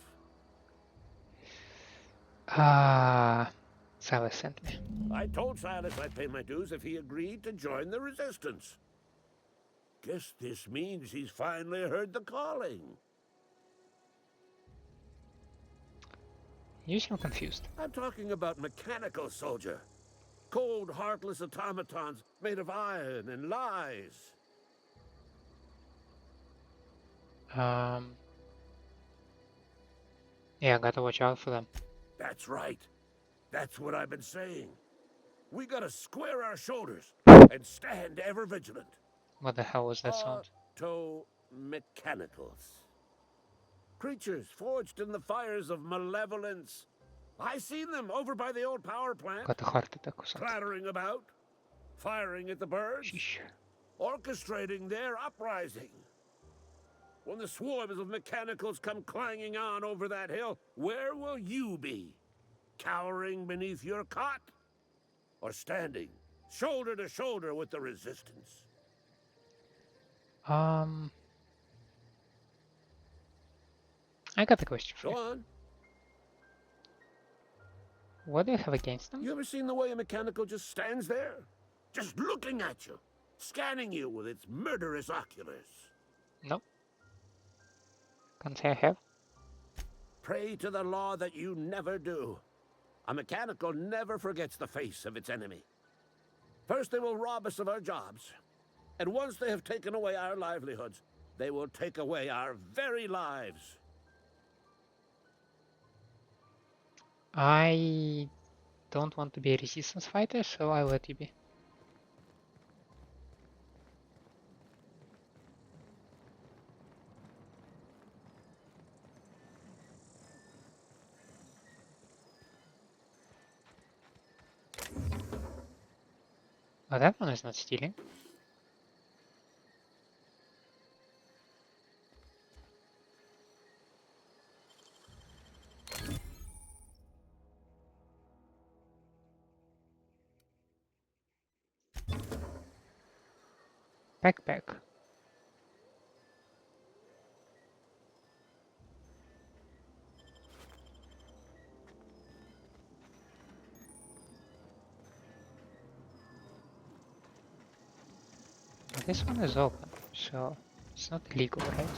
Silas sent me. I told Silas I'd pay my dues if he agreed to join the resistance. Guess this means he's finally heard the calling. You seem confused. I'm talking about mechanical soldier. Cold, heartless automatons made of iron and lies. Yeah, gotta watch out for them. That's right. That's what I've been saying. We gotta square our shoulders and stand ever vigilant. What the hell was that sound? Auto-mechanicals. Creatures forged in the fires of malevolence. I seen them over by the old power plant. Got a heart attack or something. Clattering about, firing at the birds, orchestrating their uprising. When the swarms of mechanicals come clanging on over that hill, where will you be? Cowering beneath your cot? Or standing, shoulder to shoulder with the resistance? I got a question for you. Go on. What do you have against them? You ever seen the way a mechanical just stands there? Just looking at you, scanning you with its murderous oculars. Nope. Can't say I have. Pray to the law that you never do. A mechanical never forgets the face of its enemy. First they will rob us of our jobs. And once they have taken away our livelihoods, they will take away our very lives. I don't want to be a resistance fighter, so I'll let you be. Oh, that one is not stealing. Backpack. Well, this one is open, so it's not illegal, right?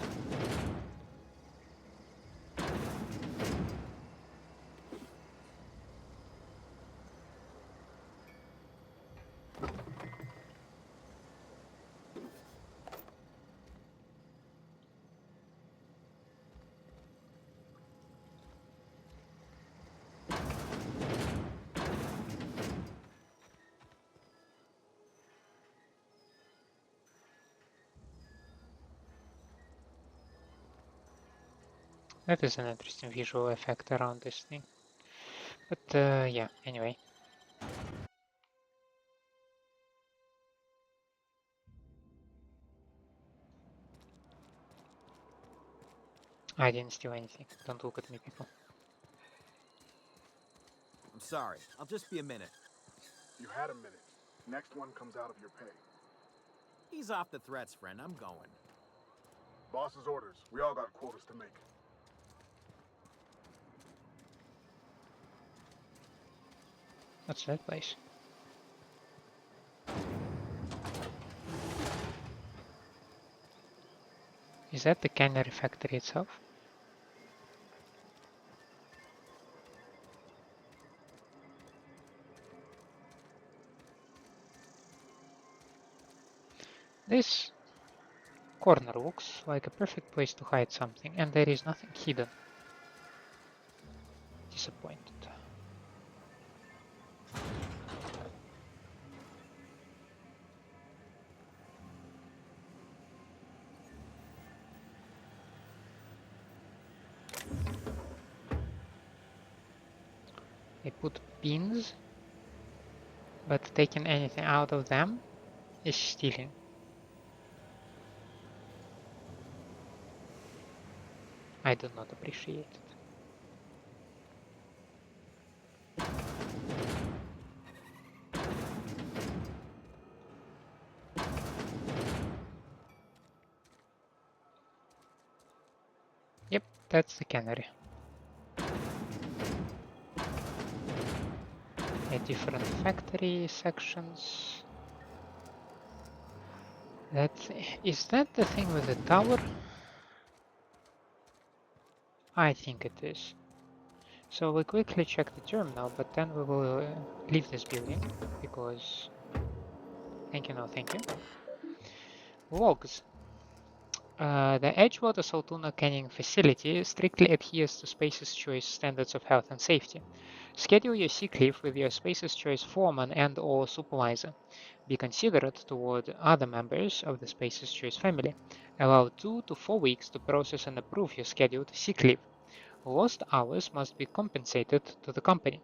That is an interesting visual effect around this thing. But yeah, anyway. I didn't steal anything. Don't look at me, people. I'm sorry. I'll just be a minute. You had a minute. Next one comes out of your pay. Ease off the threats, friend. I'm going. Boss's orders. We all got quotas to make. What's that place? Is that the cannery factory itself? This corner looks like a perfect place to hide something, and there is nothing hidden. Disappointed. They put pins, but taking anything out of them is stealing. I do not appreciate it. Yep, that's the cannery. Different factory sections. Is that the thing with the tower? I think it is. So we quickly check the terminal, but then we will leave this building because thank you, no thank you. Logs. The Edgewater Saltuna canning facility strictly adheres to Space's Choice standards of health and safety. Schedule your sick leave with your Space's Choice foreman and/or supervisor. Be considerate toward other members of the Space's Choice family. Allow 2 to 4 weeks to process and approve your scheduled sick leave. Lost hours must be compensated to the company.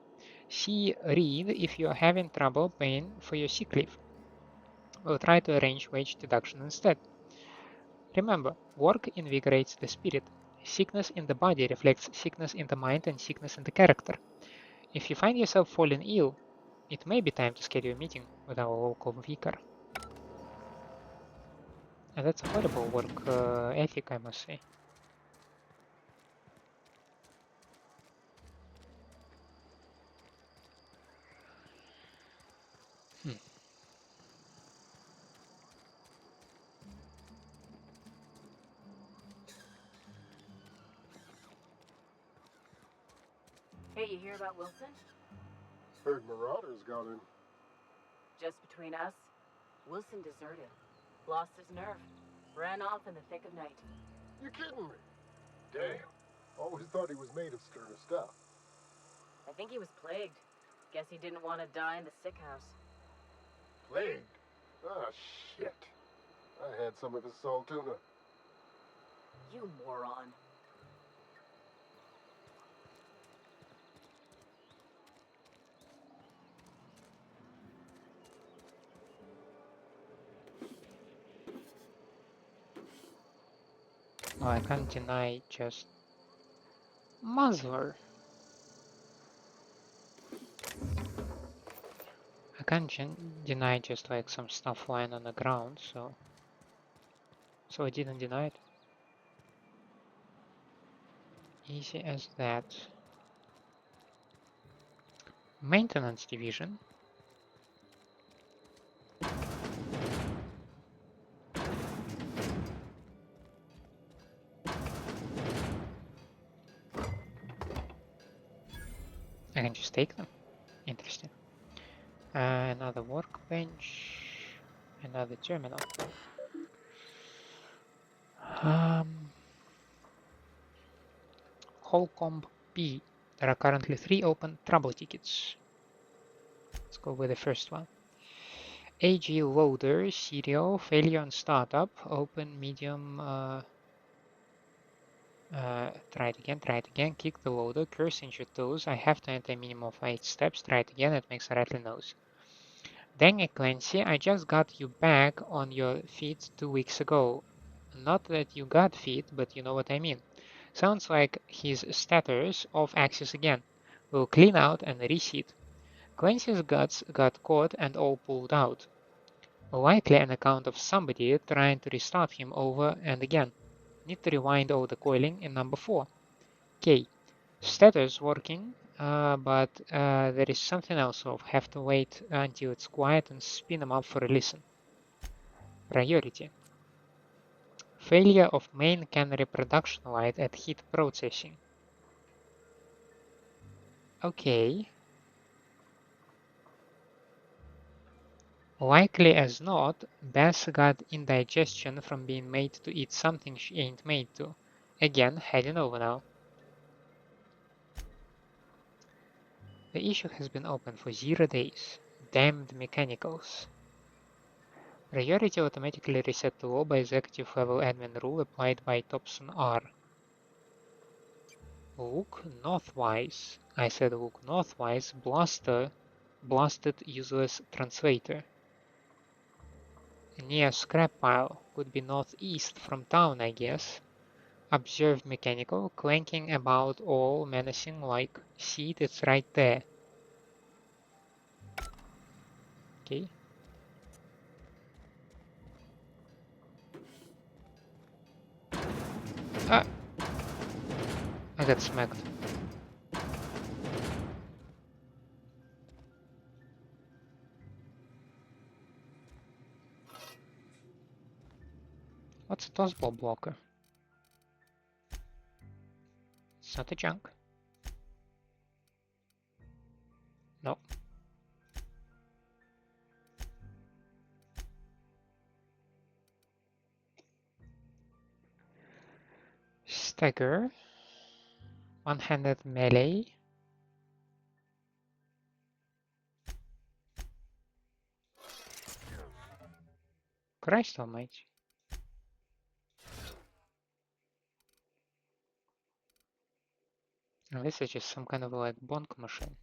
See read if you are having trouble paying for your sick leave. We'll try to arrange wage deduction instead. Remember, work invigorates the spirit. Sickness in the body reflects sickness in the mind and sickness in the character. If you find yourself falling ill, it may be time to schedule a meeting with our local vicar. And that's a horrible work ethic, I must say. Hey, you hear about Wilson? Heard marauders got in. Just between us, Wilson deserted. Lost his nerve. Ran off in the thick of night. You're kidding me. Damn. Always thought he was made of sterner stuff. I think he was plagued. Guess he didn't want to die in the sick house. Plague? Ah, shit. I had some of his salt tuna. You moron. Well, I can't deny just Muzzler. I can't deny just like some stuff lying on the ground, so I didn't deny it. Easy as that. Maintenance division. I can just take them. Interesting. Another workbench. Another terminal. Holcomb P. There are currently 3 open trouble tickets. Let's go with the first one. AG loader, serial, failure on startup, open, medium, try it again, kick the loader, curse injured toes, I have to enter a minimum of 8 steps, try it again, it makes a rattling nose. Dang it, Clancy, I just got you back on your feet 2 weeks ago. Not that you got feet, but you know what I mean. Sounds like his status off axis again. We'll clean out and reseat. Clancy's guts got caught and all pulled out. Likely an account of somebody trying to restart him over and again. Need to rewind all the coiling in number 4. K. Status working, but there is something else off. Have to wait until it's quiet and spin them up for a listen. Priority. Failure of main cannery production light at heat processing. Okay. Likely as not, Bess got indigestion from being made to eat something she ain't made to. Again, heading over now. The issue has been open for 0 days. Damned mechanicals. Priority automatically reset to low by executive level admin rule applied by Thompson R. Look northwise. I said look northwise. Blasted useless translator. Near scrap pile. Could be northeast from town, I guess. Observed mechanical, clanking about all menacing like, see it, it's right there. Okay. Ah! I got smacked. What's a tossball blocker? It's not a junk. No. Stagger. One-handed melee. Christ almighty. Now this is just some kind of like bonk machine.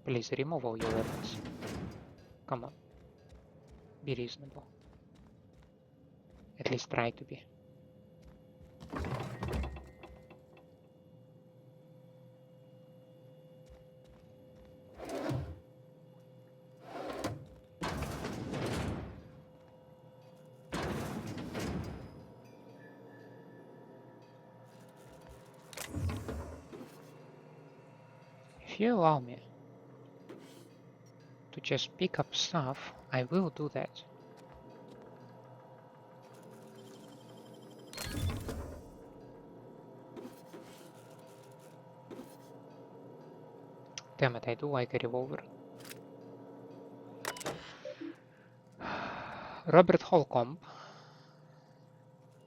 Please remove all your weapons. Come on. Be reasonable. At least try to be. If you allow me to just pick up stuff, I will do that. Damn it, I do like a revolver. Robert Holcomb.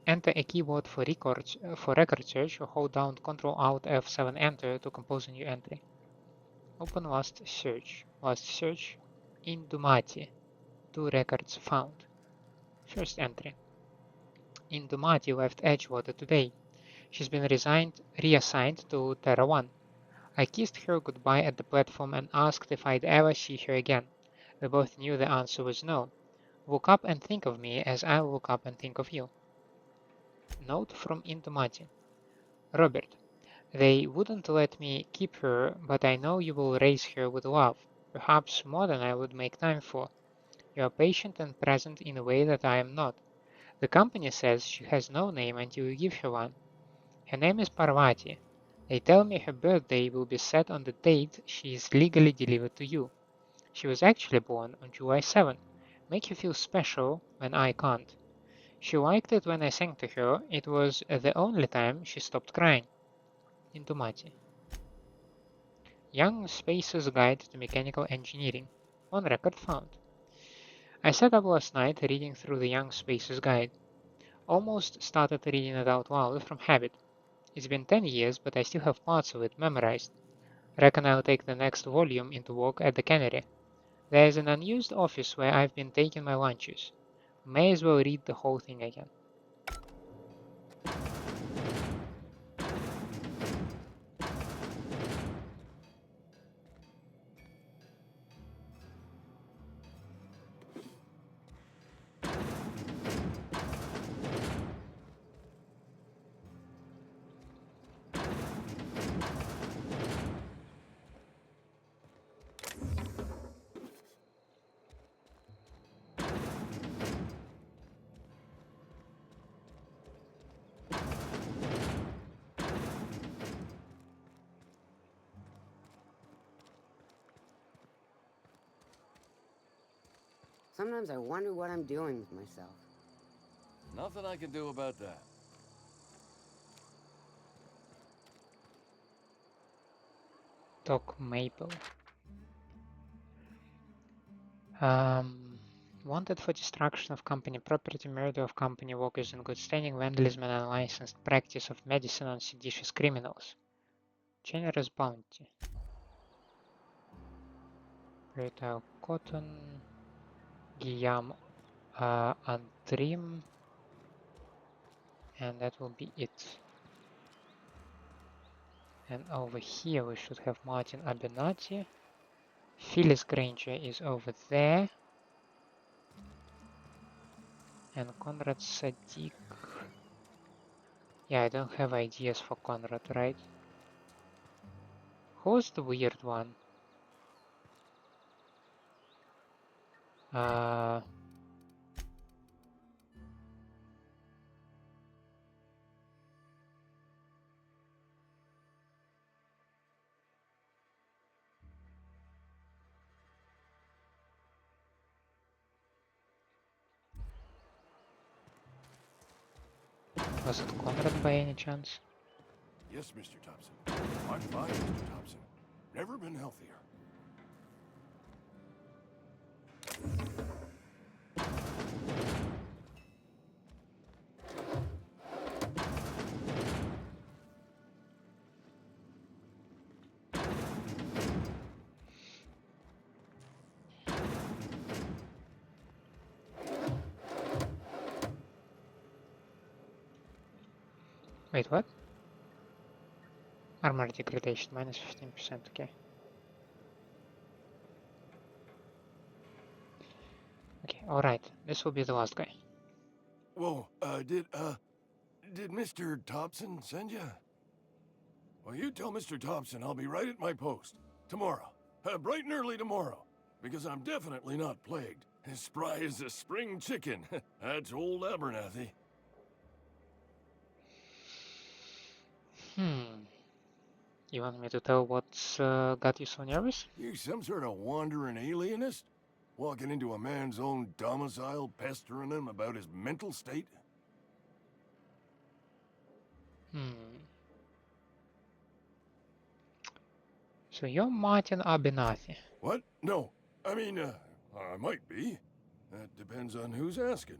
Enter a keyword for record search or hold down Ctrl Alt F7 Enter to compose a new entry. Open last search. Last search. Indumati. 2 records found. First entry. Indumati left Edgewater today. She's been reassigned to Terra 1. I kissed her goodbye at the platform and asked if I'd ever see her again. We both knew the answer was no. Look up and think of me as I'll look up and think of you. Note from Indumati. Robert, they wouldn't let me keep her, but I know you will raise her with love, perhaps more than I would make time for. You are patient and present in a way that I am not. The company says she has no name until you give her one. Her name is Parvati. They tell me her birthday will be set on the date she is legally delivered to you. She was actually born on July 7. Make her feel special when I can't. She liked it when I sang to her. It was the only time she stopped crying. Indumati. Young Spacer's Guide to Mechanical Engineering. On record found. I sat up last night reading through the Young Spacer's Guide. Almost started reading it out loud from habit. It's been 10 years, but I still have parts of it memorized. Reckon I'll take the next volume into work at the cannery. There's an unused office where I've been taking my lunches. May as well read the whole thing again. Sometimes I wonder what I'm doing with myself. Nothing I can do about that. Doc Maple. Wanted for destruction of company property, murder of company workers in good standing, vandalism and unlicensed practice of medicine on seditious criminals. Generous bounty. Retail Cotton. Guillaume Antrim. And that will be it. And over here we should have Martin Abernathy. Phyllis Granger is over there. And Conrad Sadik. Yeah, I don't have ideas for Conrad, right? Who's the weird one? Was it Conrad by any chance? Yes, Mr. Thompson. I'm fine, Mr. Thompson. Never been healthier. Wait, what? Armor degradation, minus 15%, okay. Okay, alright, this will be the last guy. Whoa, did Mr. Thompson send you? Well, you tell Mr. Thompson I'll be right at my post. Tomorrow. Bright and early tomorrow. Because I'm definitely not plagued. As spry as a spring chicken. That's old Abernathy. You want me to tell what's got you so nervous? You some sort of wandering alienist? Walking into a man's own domicile, pestering him about his mental state? So you're Martin Abernathy. What? No. I mean, I might be. That depends on who's asking.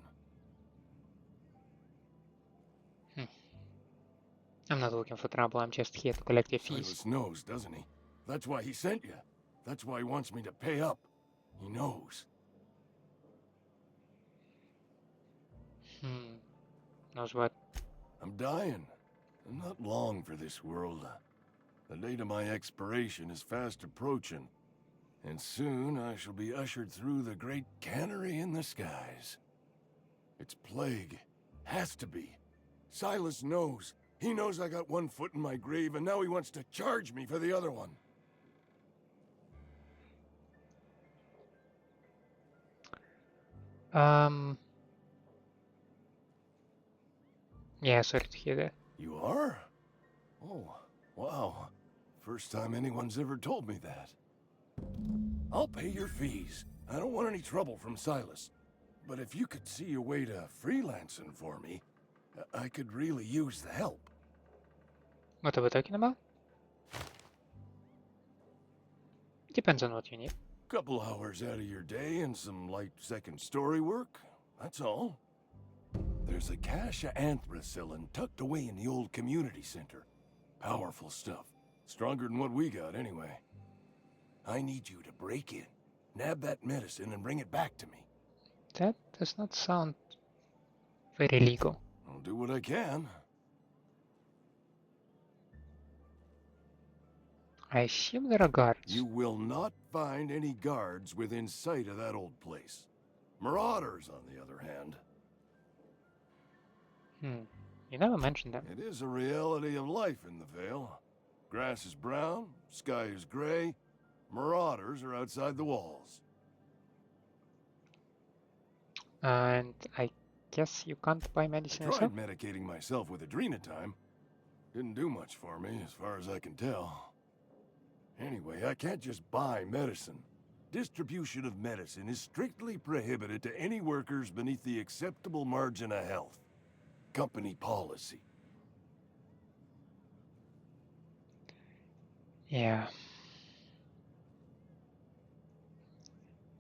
I'm not looking for trouble, I'm just here to collect your fees. Silas knows, doesn't he? That's why he sent you. That's why he wants me to pay up. He knows. Knows what? I'm dying. I'm not long for this world. The date of my expiration is fast approaching. And soon I shall be ushered through the great cannery in the skies. It's plague. Has to be. Silas knows. He knows I got one foot in my grave, and now he wants to charge me for the other one. Yeah, sorry to hear that. You are? Oh, wow. First time anyone's ever told me that. I'll pay your fees. I don't want any trouble from Silas. But if you could see a way to freelancing for me, I could really use the help. What are we talking about? Depends on what you need. Couple hours out of your day and some light second story work. That's all. There's a cache of anthracillin tucked away in the old community center. Powerful stuff. Stronger than what we got, anyway. I need you to break in, nab that medicine, and bring it back to me. That does not sound very legal. I'll do what I can. I assume there are guards. You will not find any guards within sight of that old place. Marauders, on the other hand. You never mentioned them. It is a reality of life in the Vale. Grass is brown, sky is gray. Marauders are outside the walls. And I guess you can't buy medicine I yourself? tried medicating myself with adrenatime. Didn't do much for me, as far as I can tell. Anyway, I can't just buy medicine. Distribution of medicine is strictly prohibited to any workers beneath the acceptable margin of health. Company policy. Yeah.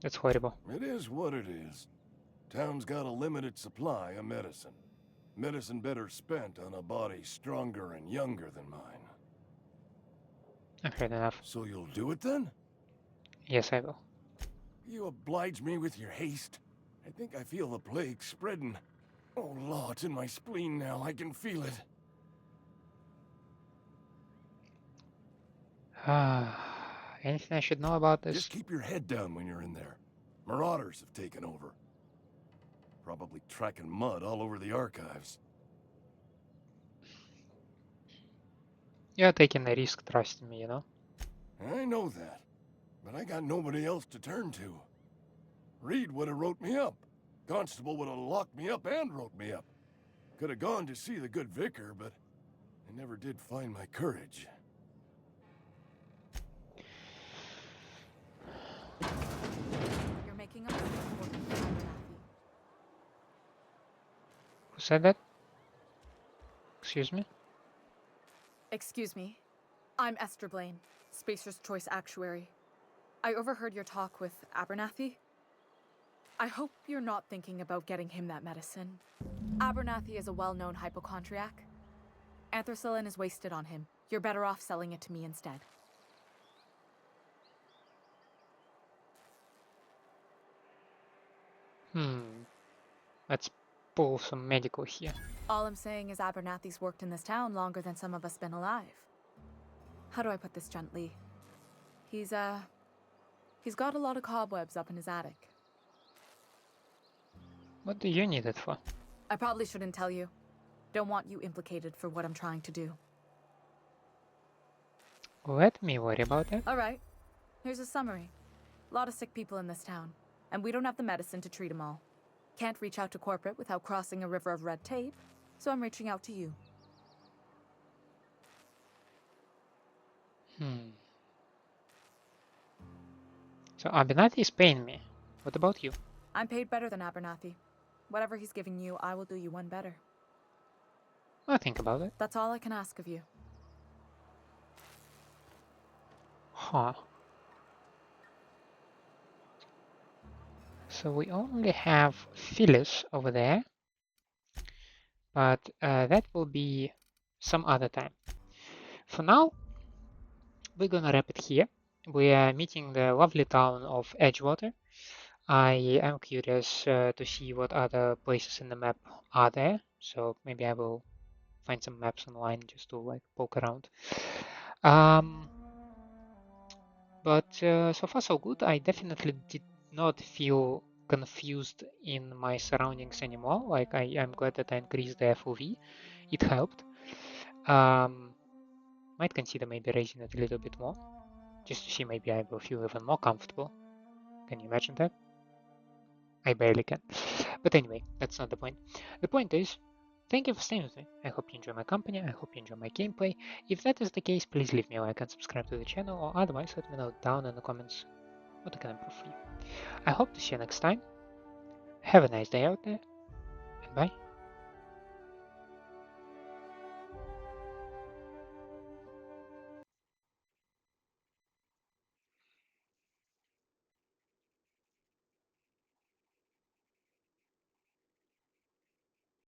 That's horrible. It is what it is. Town's got a limited supply of medicine. Medicine better spent on a body stronger and younger than mine. I've heard enough. So you'll do it then? Yes, I will. You oblige me with your haste. I think I feel the plague spreading. Oh, Law, it's in my spleen now. I can feel it. Anything I should know about this? Just keep your head down when you're in there. Marauders have taken over. Probably tracking mud all over the archives. You're taking the risk trusting me, you know? I know that. But I got nobody else to turn to. Reed would have wrote me up. Constable would have locked me up and wrote me up. Could have gone to see the good vicar, but I never did find my courage. You're making up an important point, Abernathy. Who said that? Excuse me? Excuse me. I'm Esther Blaine, Spacer's Choice Actuary. I overheard your talk with Abernathy. I hope you're not thinking about getting him that medicine. Abernathy is a well-known hypochondriac. Anthracillin is wasted on him. You're better off selling it to me instead. Let's pull some medical here. All I'm saying is Abernathy's worked in this town longer than some of us been alive. How do I put this gently? He's got a lot of cobwebs up in his attic. What do you need it for? I probably shouldn't tell you. Don't want you implicated for what I'm trying to do. Let me worry about that. All right. Here's a summary. A lot of sick people in this town, and we don't have the medicine to treat them all. Can't reach out to corporate without crossing a river of red tape, so I'm reaching out to you. So Abernathy is paying me. What about you? I'm paid better than Abernathy. Whatever he's giving you, I will do you one better. I'll think about it. That's all I can ask of you. Huh. So we only have Phyllis over there. But that will be some other time. For now, we're gonna wrap it here. We are meeting the lovely town of Edgewater. I am curious to see what other places in the map are there, so maybe I will find some maps online just to like poke around. But so far so good. I definitely did not feel confused in my surroundings anymore. Like I'm glad that I increased the FOV. It helped. Might consider maybe raising it a little bit more, just to see maybe I will feel even more comfortable. Can you imagine that? I barely can. But anyway, that's not the point. The point is, thank you for staying with me. I hope you enjoy my company. I hope you enjoy my gameplay. If that is the case, please leave me a like and subscribe to the channel, or otherwise let me know down in the comments what I can improve for you. I hope to see you next time. Have a nice day out there, and bye.